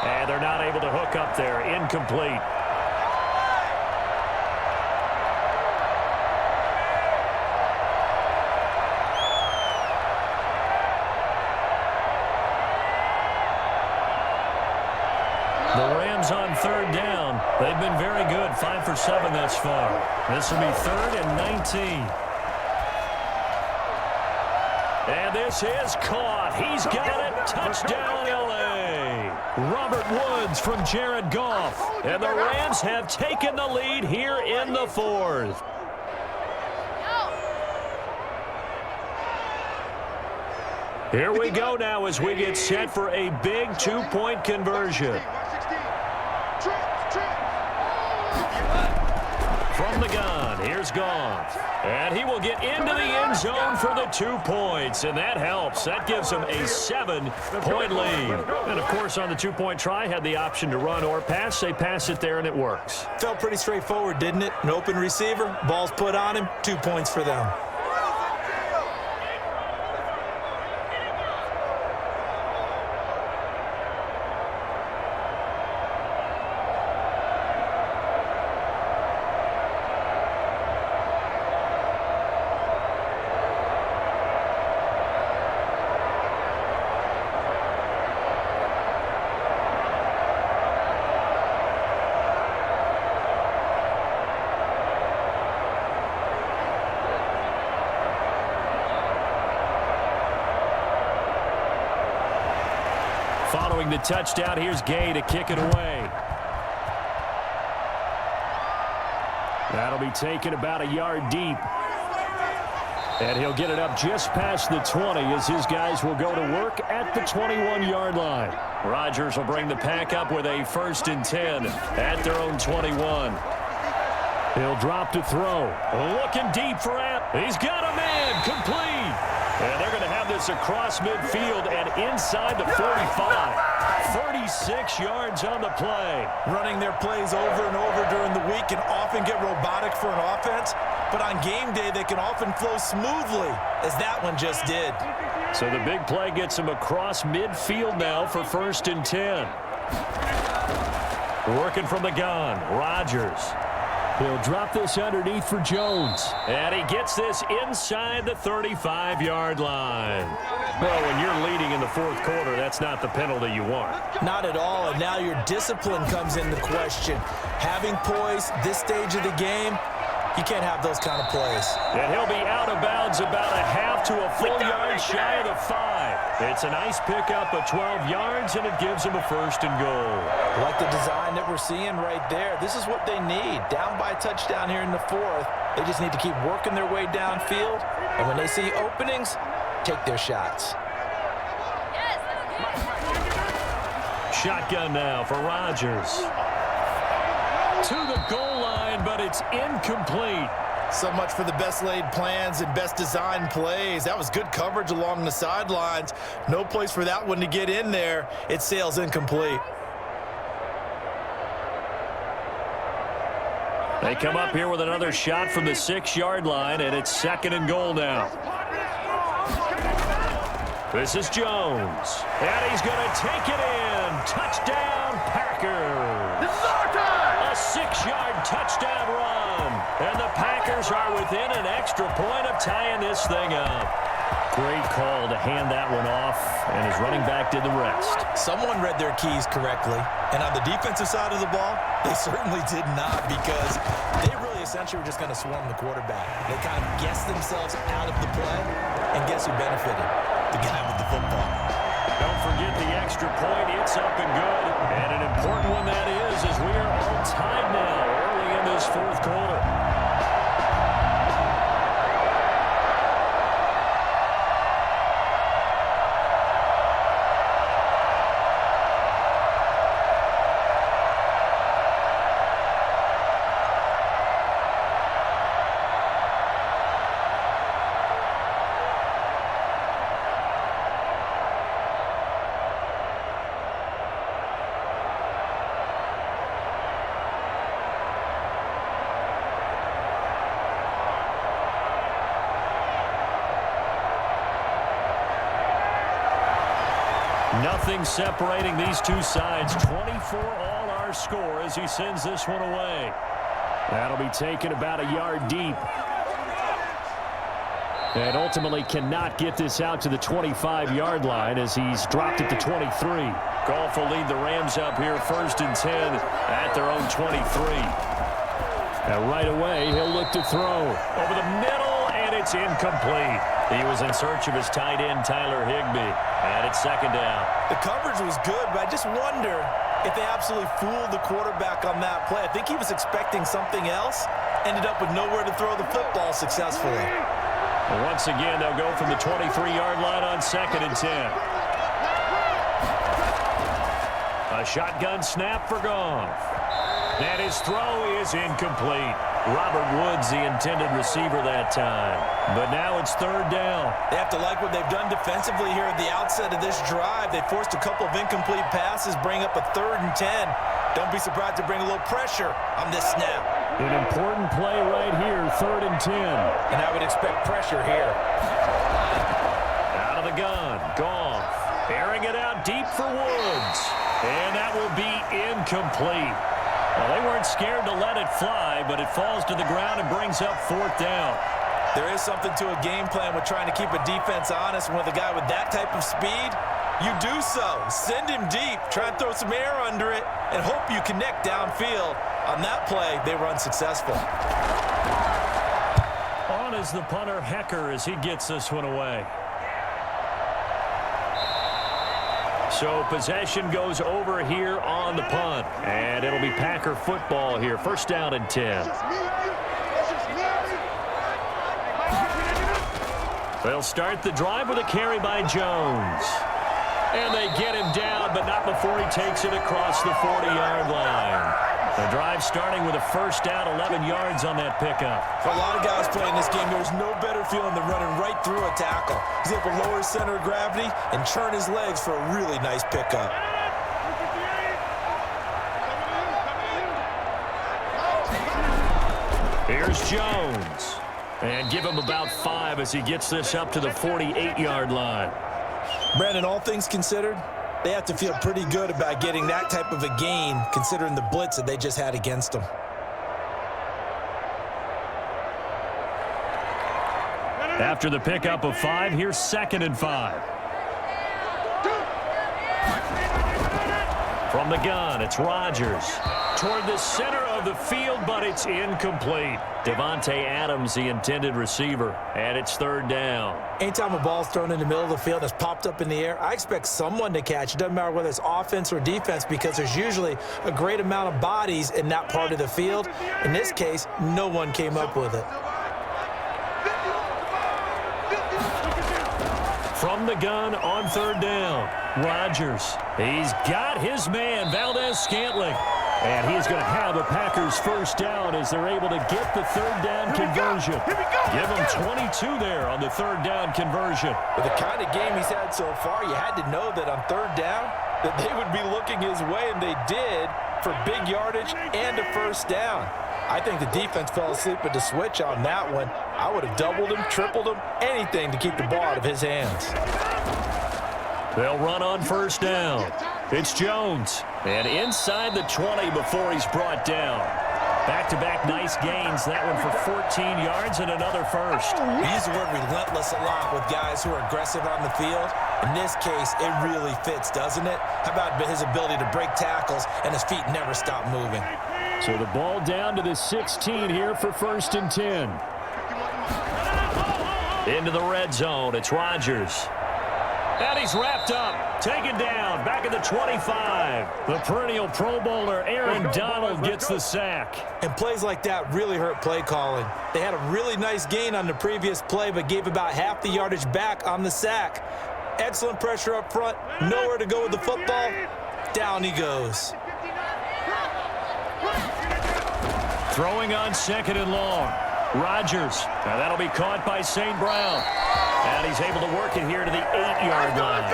And they're not able to hook up there. Incomplete. The Rams on third down. They've been very good. 5 for 7 thus far. This will be 3rd and 19. And this is caught. He's got it. Touchdown, L.A. Robert Woods from Jared Goff. And the Rams have taken the lead here in the 4th. Here we go now as we get set for a big 2-point conversion. From the gun, here's Goff. And he will get into the end zone for the 2 points, and that helps. That gives him a 7-point lead. And, of course, on the 2-point try, had the option to run or pass. They pass it there, and it works. Felt pretty straightforward, didn't it? An open receiver, ball's put on him, 2 points for them. Following the touchdown, here's Gay to kick it away. That'll be taken about a yard deep. And he'll get it up just past the 20 as his guys will go to work at the 21-yard line. Rodgers will bring the pack up with a 1st and 10 at their own 21. He'll drop to throw. Looking deep for App. He's got a man. Complete. And they're going to have this across midfield and inside the 45. 36 yards on the play. Running their plays over and over during the week can often get robotic for an offense, but on game day they can often flow smoothly, as that one just did. So the big play gets him across midfield now for 1st and 10. Working from the gun, Rodgers. He'll drop this underneath for Jones. And he gets this inside the 35-yard line. Well, when you're leading in the 4th quarter, that's not the penalty you want. Not at all, and now your discipline comes into question. Having poise this stage of the game, you can't have those kind of plays. And he'll be out of bounds about a half to a full yard shy of the 5. It's a nice pickup of 12 yards, and it gives him a 1st and goal. Like the design that we're seeing right there. This is what they need. Down by a touchdown here in the 4th. They just need to keep working their way downfield. And when they see openings, take their shots. Shotgun now for Rodgers. To the goal line, but it's incomplete. So much for the best laid plans and best designed plays. That was good coverage along the sidelines. No place for that one to get in there. It sails incomplete. They come up here with another shot from the 6-yard line, and it's 2nd and goal now. This is Jones. And he's going to take it in. Touchdown, Packers. This is our time. A 6-yard touchdown run. And the Packers are within an extra point of tying this thing up. Great call to hand that one off, and his running back did the rest. Someone read their keys correctly, and on the defensive side of the ball, they certainly did not, because they really essentially were just going to swarm the quarterback. They kind of guessed themselves out of the play, and guess who benefited? The guy with the football. Don't forget the extra point. It's up and good, and an important one that is, as we are all tied now early in this 4th quarter. Nothing separating these two sides. 24 all our score as he sends this one away. That'll be taken about a yard deep. And ultimately cannot get this out to the 25-yard line as he's dropped at the 23. Goff will lead the Rams up here 1st and 10 at their own 23. And right away, he'll look to throw. Over the middle, and it's incomplete. He was in search of his tight end, Tyler Higbee. And it's 2nd down. The coverage was good, but I just wonder if they absolutely fooled the quarterback on that play. I think he was expecting something else. Ended up with nowhere to throw the football successfully. And once again, they'll go from the 23-yard line on 2nd and 10. A shotgun snap for Goff. And his throw is incomplete. Robert Woods, the intended receiver that time. But now it's 3rd down. They have to like what they've done defensively here at the outset of this drive. They forced a couple of incomplete passes, bring up a 3rd and 10. Don't be surprised to bring a little pressure on this snap. An important play right here, 3rd and 10. And I would expect pressure here. Out of the gun, Goff. Airing it out deep for Woods. And that will be incomplete. Well, they weren't scared to let it fly, but it falls to the ground and brings up 4th down. There is something to a game plan with trying to keep a defense honest. When with a guy with that type of speed, you do so. Send him deep, try and throw some air under it, and hope you connect downfield. On that play, they were unsuccessful. On is the punter, Hecker, as he gets this one away. So possession goes over here on the punt. And it'll be Packer football here. 1st down and 10. They'll start the drive with a carry by Jones. And they get him down, but not before he takes it across the 40-yard line. The drive starting with a 1st down, 11 yards on that pickup. For a lot of guys playing this game, there's no better feeling than running right through a tackle. He's able to lower his center of gravity and churn his legs for a really nice pickup. Here's Jones. And give him about 5 as he gets this up to the 48-yard line. Brandon, all things considered, they have to feel pretty good about getting that type of a gain, considering the blitz that they just had against them. After the pickup of 5, here's 2nd and 5. From the gun, it's Rodgers. Toward the center of the field, but it's incomplete. Devontae Adams, the intended receiver, and it's 3rd down. Anytime a ball's thrown in the middle of the field that's popped up in the air, I expect someone to catch. It doesn't matter whether it's offense or defense because there's usually a great amount of bodies in that part of the field. In this case, no one came up with it. From the gun on 3rd down, Rodgers. He's got his man, Valdez-Scantling. And he's going to have a Packers 1st down as they're able to get the 3rd down conversion. Give him 22 there on the 3rd down conversion. With the kind of game he's had so far, you had to know that on 3rd down that they would be looking his way, and they did, for big yardage and a 1st down. I think the defense fell asleep at the switch on that one. I would have doubled him, tripled him, anything to keep the ball out of his hands. They'll run on 1st down. It's Jones. And inside the 20 before he's brought down. Back-to-back nice gains. That one for 14 yards and another 1st. We use the word relentless a lot with guys who are aggressive on the field. In this case, it really fits, doesn't it? How about his ability to break tackles and his feet never stop moving? So the ball down to the 16 here for 1st and 10. Into the red zone. It's Rodgers. And he's wrapped up, taken down, back at the 25. The perennial Pro Bowler Aaron Donald gets the sack. And plays like that really hurt play calling. They had a really nice gain on the previous play, but gave about half the yardage back on the sack. Excellent pressure up front, nowhere to go with the football. Down he goes. Throwing on 2nd and long. Rodgers. Now that'll be caught by St. Brown. And he's able to work it here to the 8-yard line.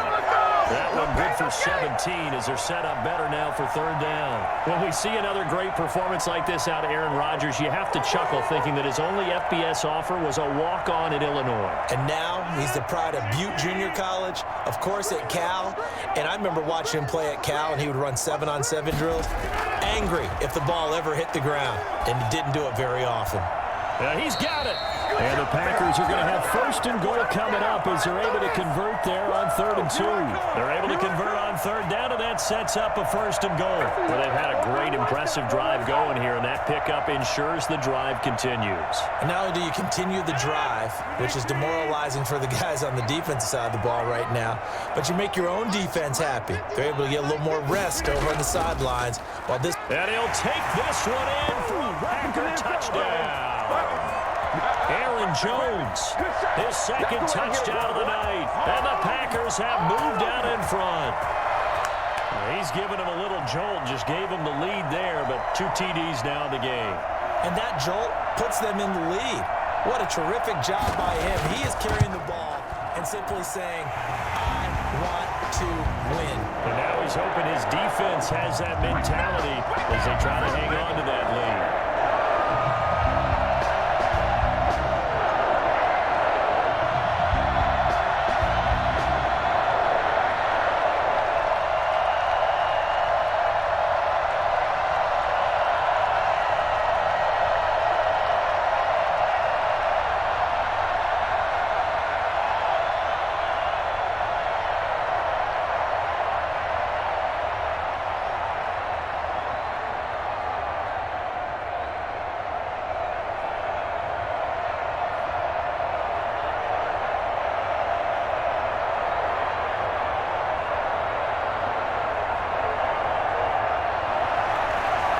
That one good for 17 as they're set up better now for third down. When we see another great performance like this out of Aaron Rodgers, you have to chuckle thinking that his only FBS offer was a walk-on at Illinois. And now he's the pride of Butte Junior College, of course at Cal. And I remember watching him play at Cal, and he would run 7-on-7 drills. Angry if the ball ever hit the ground, and he didn't do it very often. He's got it. And the Packers are going to have first and goal coming up as they're able to convert there on 3rd and 2. They're able to convert on third down, and that sets up a first and goal. Well, they've had a great, impressive drive going here, and that pickup ensures the drive continues. And not only do you continue the drive, which is demoralizing for the guys on the defensive side of the ball right now, but you make your own defense happy. They're able to get a little more rest over on the sidelines. While this And he'll take this one in for a Packer touchdown. Aaron Jones, his second touchdown of the night. And the Packers have moved out in front. He's given him a little jolt, just gave him the lead there, but 2 TDs now in the game. And that jolt puts them in the lead. What a terrific job by him. He is carrying the ball and simply saying, I want to win. And now he's hoping his defense has that mentality as they try to hang on to that lead.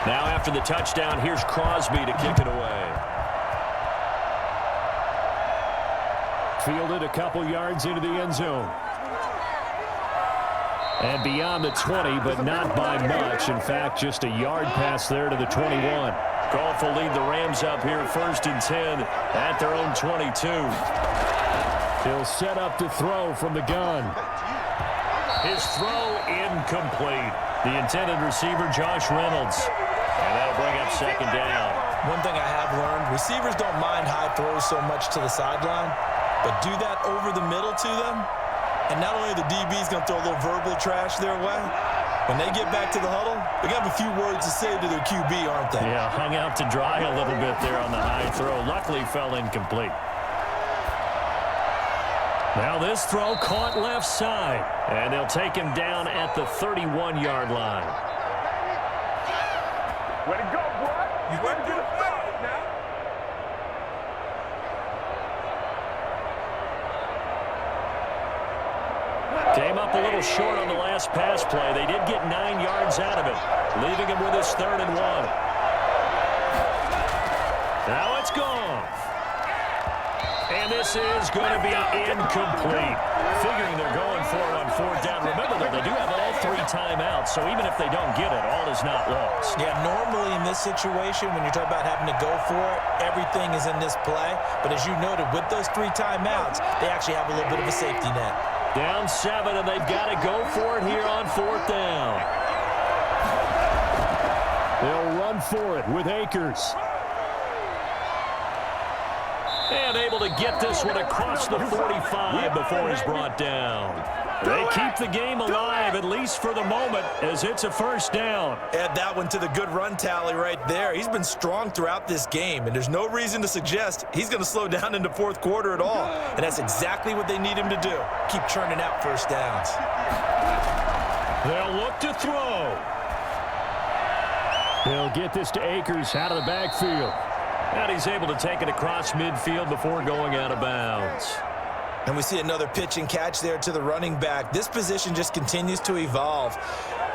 Now after the touchdown, here's Crosby to kick it away. Fielded a couple yards into the end zone. And beyond the 20, but not by much. In fact, just a yard pass there to the 21. Goff will lead the Rams up here 1st and 10 at their own 22. He'll set up to throw from the gun. His throw incomplete. The intended receiver, Josh Reynolds. And that'll bring up 2nd down. One thing I have learned, receivers don't mind high throws so much to the sideline, but do that over the middle to them, and not only the DB's going to throw a little verbal trash their way, when they get back to the huddle, they're going to have a few words to say to their QB, aren't they? Yeah, hung out to dry a little bit there on the high throw. Luckily fell incomplete. Now this throw caught left side, and they'll take him down at the 31-yard line. Way to go, boy. You better get it started now. Came up a little short on the last pass play. They did get 9 yards out of it, leaving him with his 3rd and 1. Now it's gone. And this is going to be incomplete. Figuring they're going for it on 4th down. Remember, though, they do have all 3 timeouts, so even if they don't get it, all is not lost. Yeah, normally in this situation, when you're talking about having to go for it, everything is in this play. But as you noted, with those 3 timeouts, they actually have a little bit of a safety net. Down 7, and they've got to go for it here on 4th down. They'll run for it with Akers. And able to get this one across the 45 before he's brought down. They keep the game alive, at least for the moment, as it's a 1st down. Add that one to the good run tally right there. He's been strong throughout this game, and there's no reason to suggest he's going to slow down in the 4th quarter at all. And that's exactly what they need him to do. Keep churning out 1st downs. They'll look to throw. They'll get this to Akers out of the backfield. And he's able to take it across midfield before going out of bounds. And we see another pitch and catch there to the running back. This position just continues to evolve.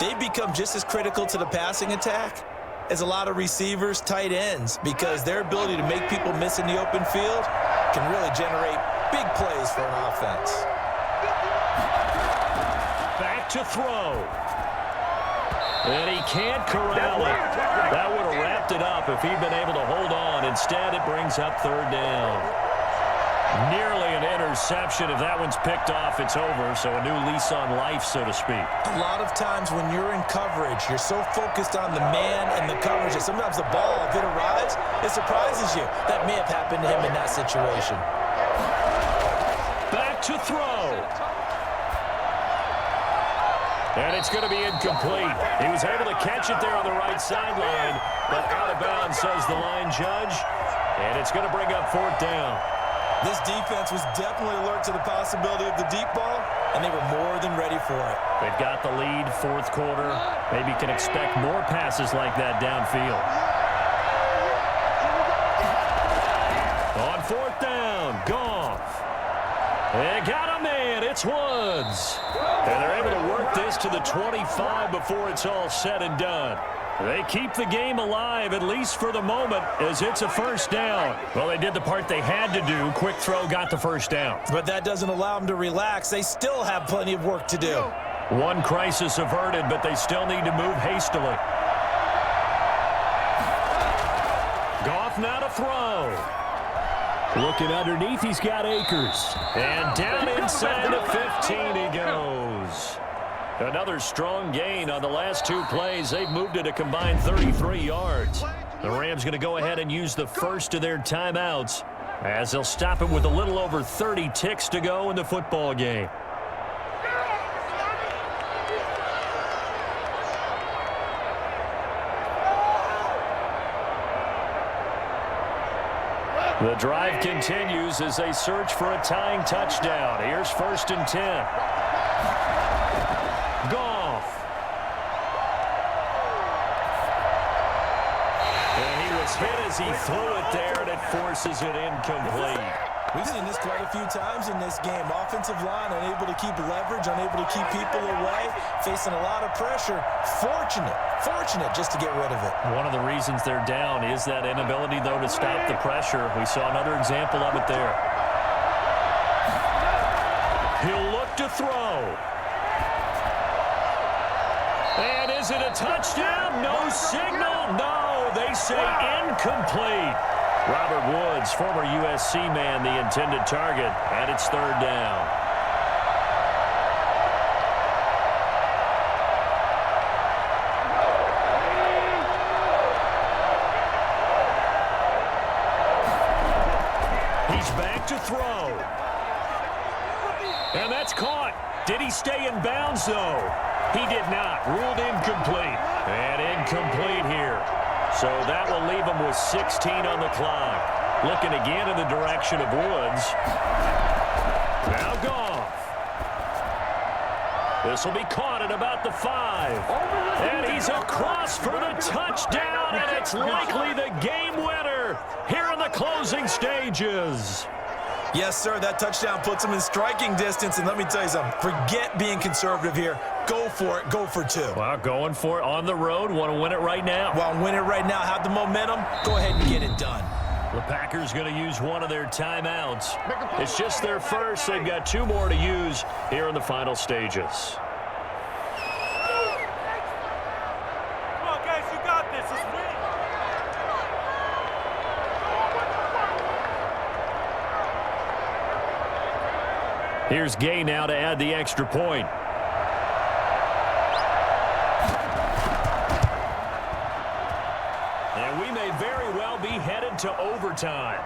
They've become just as critical to the passing attack as a lot of receivers, tight ends, because their ability to make people miss in the open field can really generate big plays for an offense. Back to throw. And he can't corral it. That would have wrapped it up if he'd been able to hold on. Instead, it brings up 3rd down. Nearly an interception. If that one's picked off, it's over. So a new lease on life, so to speak. A lot of times when you're in coverage, you're so focused on the man and the coverage that sometimes the ball, if it arrives, it surprises you. That may have happened to him in that situation. Back to throw. And it's going to be incomplete. He was able to catch it there on the right sideline, but out of bounds, says the line judge. And it's going to bring up 4th down. This defense was definitely alert to the possibility of the deep ball, and they were more than ready for it. They've got the lead, 4th quarter. Maybe can expect more passes like that downfield. On 4th down, Goff. They got a man. It's Woods. And they're able to work this to the 25 before it's all said and done. They keep the game alive, at least for the moment, as it's a 1st down. Well, they did the part they had to do. Quick throw got the 1st down. But that doesn't allow them to relax. They still have plenty of work to do. One crisis averted, but they still need to move hastily. Goff now to throw. Looking underneath, he's got Akers. And down inside the 15 he goes. Another strong gain on the last 2 plays. They've moved it a combined 33 yards. The Rams going to go ahead and use the first of their timeouts as they'll stop it with a little over 30 ticks to go in the football game. The drive continues as they search for a tying touchdown. Here's 1st and 10. Goff. And he was hit as he threw it there, and it forces it incomplete. We've seen this quite a few times in this game. Offensive line unable to keep leverage, unable to keep people away, facing a lot of pressure. Fortunate just to get rid of it. One of the reasons they're down is that inability, though, to stop the pressure. We saw another example of it there. He'll look to throw. And is it a touchdown? No signal. No, they say incomplete. Robert Woods, former USC man, the intended target, and it's 3rd down. He's back to throw. And that's caught. Did he stay in bounds, though? He did not. Ruled incomplete. And incomplete here. So that will leave him with 16 on the clock. Looking again in the direction of Woods. Now Goff. This will be caught at about the 5. And he's across for the touchdown, and it's likely the game winner here in the closing stages. Yes, sir, that touchdown puts him in striking distance, and let me tell you something. Forget being conservative here. Go for it. Go for 2. Well, going for it on the road. Want to win it right now. Well, win it right now. Have the momentum. Go ahead and get it done. The Packers going to use one of their timeouts. It's just their first. They've got 2 more to use here in the final stages. Come on, guys, you got this. Let's win. Here's Gay now to add the extra point. And we may very well be headed to overtime.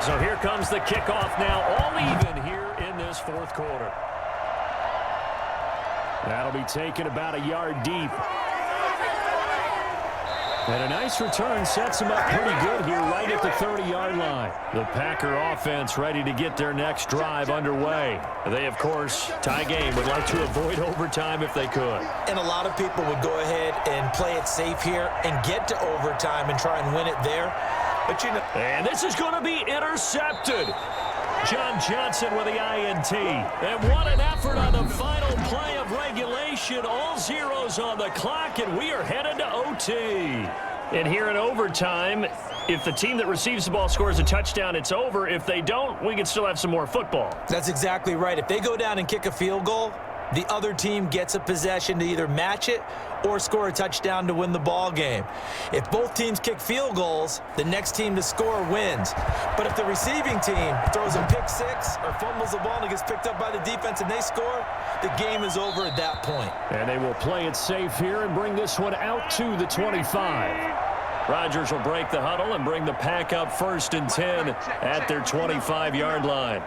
So here comes the kickoff now, all even here in this 4th quarter. That'll be taken about a yard deep. And a nice return sets them up pretty good here right at the 30-yard line. The Packer offense ready to get their next drive underway. They, of course, tie game, would like to avoid overtime if they could. And a lot of people would go ahead and play it safe here and get to overtime and try and win it there. But you know. And this is going to be intercepted. John Johnson with the INT. And what an effort on the final play of regulation. All zeros on the clock, and we are headed to OT. And here in overtime, if the team that receives the ball scores a touchdown, it's over. If they don't, we can still have some more football. That's exactly right. If they go down and kick a field goal, the other team gets a possession to either match it or score a touchdown to win the ball game. If both teams kick field goals, the next team to score wins. But if the receiving team throws a pick six or fumbles the ball and it gets picked up by the defense and they score, the game is over at that point. And they will play it safe here and bring this one out to the 25. Rodgers will break the huddle and bring the Pack up 1st and 10 at their 25-yard line.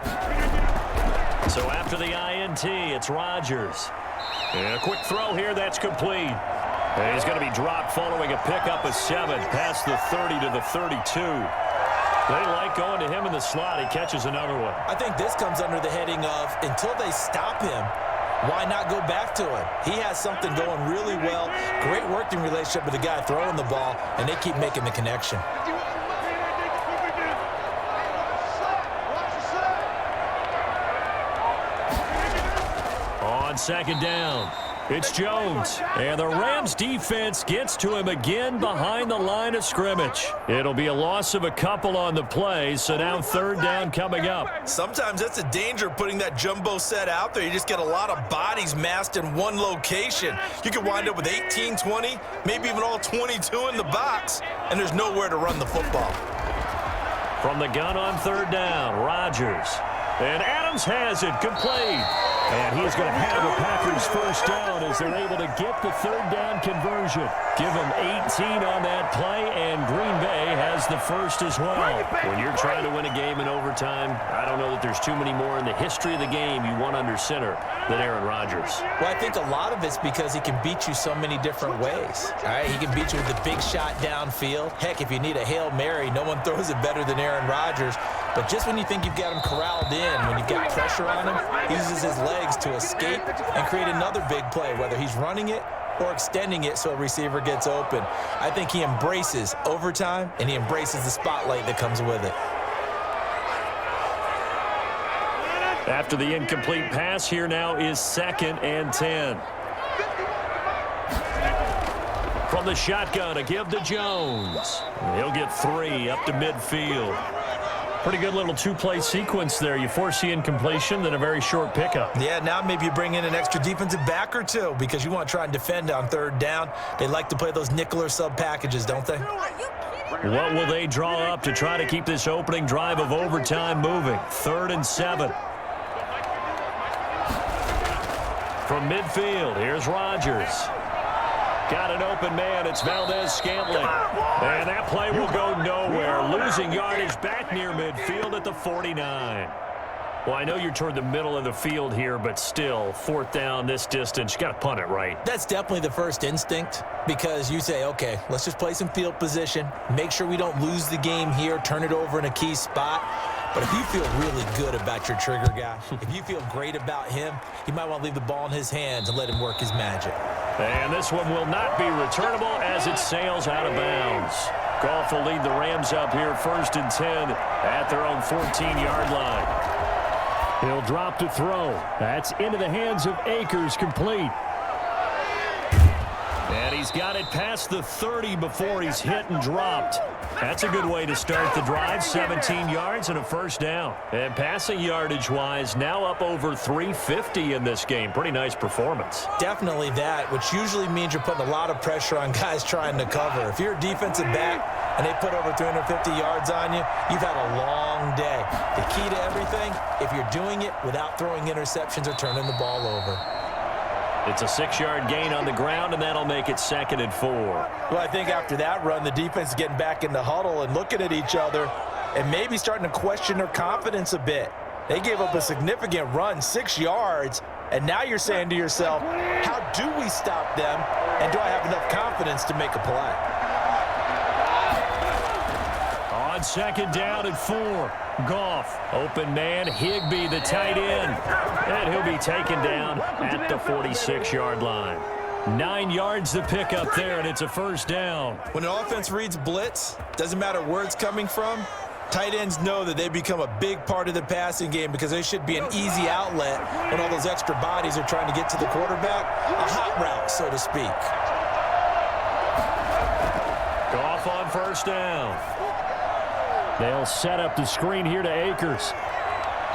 So after the INT, it's Rodgers. And a quick throw here, that's complete. And he's going to be dropped following a pickup of 7 past the 30 to the 32. They like going to him in the slot. He catches another one. I think this comes under the heading of until they stop him, why not go back to him? He has something going really well. Great working relationship with the guy throwing the ball, and they keep making the connection. On 2nd down, it's Jones. And the Rams defense gets to him again behind the line of scrimmage. It'll be a loss of a couple on the play, so now 3rd down coming up. Sometimes that's a danger putting that jumbo set out there. You just get a lot of bodies massed in one location. You could wind up with 18, 20, maybe even all 22 in the box, and there's nowhere to run the football. From the gun on 3rd down, Rodgers. And Adams has it complete. And he's going to have the Packers 1st down as they're able to get the 3rd down conversion. Give them 18 on that play, and Green Bay has the 1st as well. When you're trying to win a game in overtime, I don't know that there's too many more in the history of the game you want under center than Aaron Rodgers. Well, I think a lot of it's because he can beat you so many different ways. All right, he can beat you with the big shot downfield. Heck, if you need a Hail Mary, no one throws it better than Aaron Rodgers. But just when you think you've got him corralled in, when you've got pressure on him, he uses his legs to escape and create another big play, whether he's running it or extending it so a receiver gets open. I think he embraces overtime, and he embraces the spotlight that comes with it. After the incomplete pass, here now is 2nd and 10. From the shotgun, a give to Jones. He'll get 3 up to midfield. Pretty good little 2-play sequence there. You force the incompletion, then a very short pickup. Yeah, now maybe you bring in an extra defensive back or two because you want to try and defend on 3rd down. They like to play those nickel or sub packages, don't they? What will they draw up to try to keep this opening drive of overtime moving? 3rd and 7. From midfield, here's Rodgers. Got an open man. It's Valdez-Scantling. And that play will go nowhere. Losing yardage back near midfield at the 49. Well, I know you're toward the middle of the field here, but still, 4th down this distance, you got to punt it right. That's definitely the first instinct because you say, okay, let's just play some field position, make sure we don't lose the game here, turn it over in a key spot. But if you feel really good about your trigger guy, if you feel great about him, you might want to leave the ball in his hands and let him work his magic. And this one will not be returnable as it sails out of bounds. Goff will lead the Rams up here 1st and 10 at their own 14-yard line. He'll drop to throw. That's into the hands of Akers, complete. And he's got it past the 30 before he's hit and dropped. That's a good way to start the drive. 17 yards and a 1st down. And passing yardage-wise, now up over 350 in this game. Pretty nice performance. Definitely that, which usually means you're putting a lot of pressure on guys trying to cover. If you're a defensive back and they put over 350 yards on you, you've had a long day. The key to everything, if you're doing it without throwing interceptions or turning the ball over. It's a 6-yard gain on the ground, and that'll make it 2nd and 4. Well, I think after that run, the defense is getting back in the huddle and looking at each other and maybe starting to question their confidence a bit. They gave up a significant run, 6 yards, and now you're saying to yourself, how do we stop them, and do I have enough confidence to make a play? second down and 4. Goff, open man, Higbee, the tight end. And he'll be taken down at the 46-yard line. 9 yards to pick up there, and it's a first down. When an offense reads blitz, doesn't matter where it's coming from, tight ends know that they become a big part of the passing game because they should be an easy outlet when all those extra bodies are trying to get to the quarterback. A hot route, so to speak. Goff on first down. They'll set up the screen here to Akers.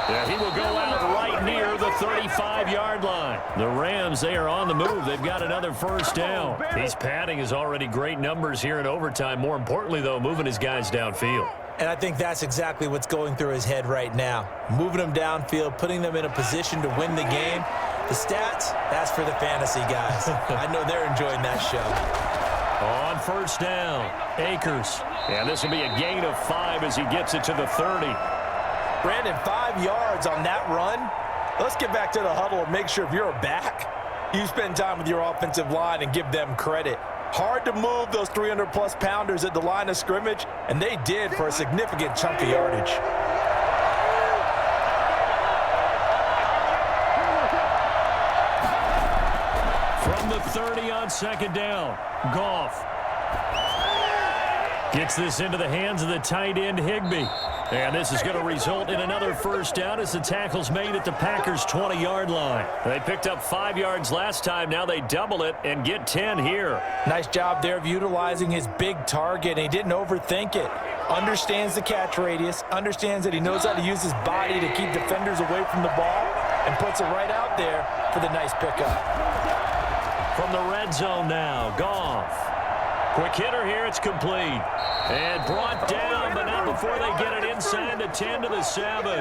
Yeah, he will go out right near the 35-yard line. The Rams, they are on the move. They've got another first down. He's padding his already great numbers here in overtime. More importantly, though, moving his guys downfield. And I think that's exactly what's going through his head right now. Moving them downfield, putting them in a position to win the game. The stats, that's for the fantasy guys. I know they're enjoying that show. On first down, Akers. And this will be a gain of 5 as he gets it to the 30. Brandon, 5 yards on that run. Let's get back to the huddle and make sure if you're a back, you spend time with your offensive line and give them credit. Hard to move those 300-plus pounders at the line of scrimmage, and they did for a significant chunk of yardage. From the 30 on second down, Goff gets this into the hands of the tight end, Higbee. And this is going to result in another first down as the tackle's made at the Packers' 20-yard line. They picked up 5 yards last time. Now they double it and get 10 here. Nice job there of utilizing his big target. He didn't overthink it. Understands the catch radius. Understands that he knows how to use his body to keep defenders away from the ball. And puts it right out there for the nice pickup. From the red zone now, Goff. Quick hitter here, it's complete. And brought down, but not before they get it inside the 10 to the 7.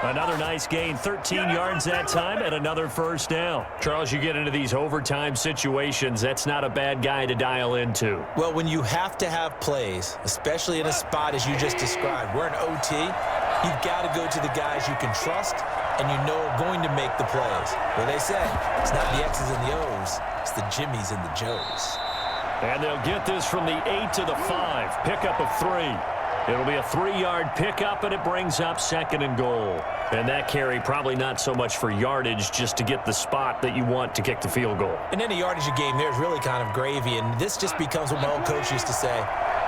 Another nice gain, 13 yards that time, and another first down. Charles, you get into these overtime situations, that's not a bad guy to dial into. Well, when you have to have plays, especially in a spot as you just described, we're in OT, you've got to go to the guys you can trust and you know are going to make the plays. Well, they say it's not the X's and the O's, it's the Jimmies and the Joes. And they'll get this from the 8 to the 5. Pickup of 3. It'll be a 3-yard pickup, and it brings up second and goal. And that carry probably not so much for yardage, just to get the spot that you want to kick the field goal. In any yardage game, there's really kind of gravy, and this just becomes what my old coach used to say.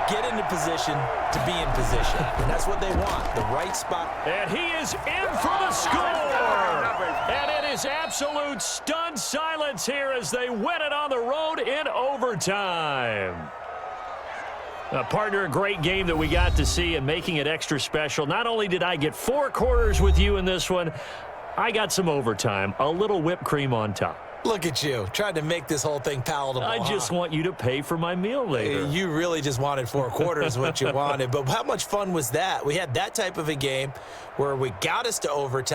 Get into position to be in position. And that's what they want, the right spot. And he is in for the score. And it is absolute stunned silence here as they win it on the road in overtime. Partner, a great game that we got to see and making it extra special. Not only did I get 4 quarters with you in this one, I got some overtime, a little whipped cream on top. Look at you, trying to make this whole thing palatable. I just want you to pay for my meal later. You really just wanted 4 quarters what you wanted. But how much fun was that? We had that type of a game where we got us to overtime.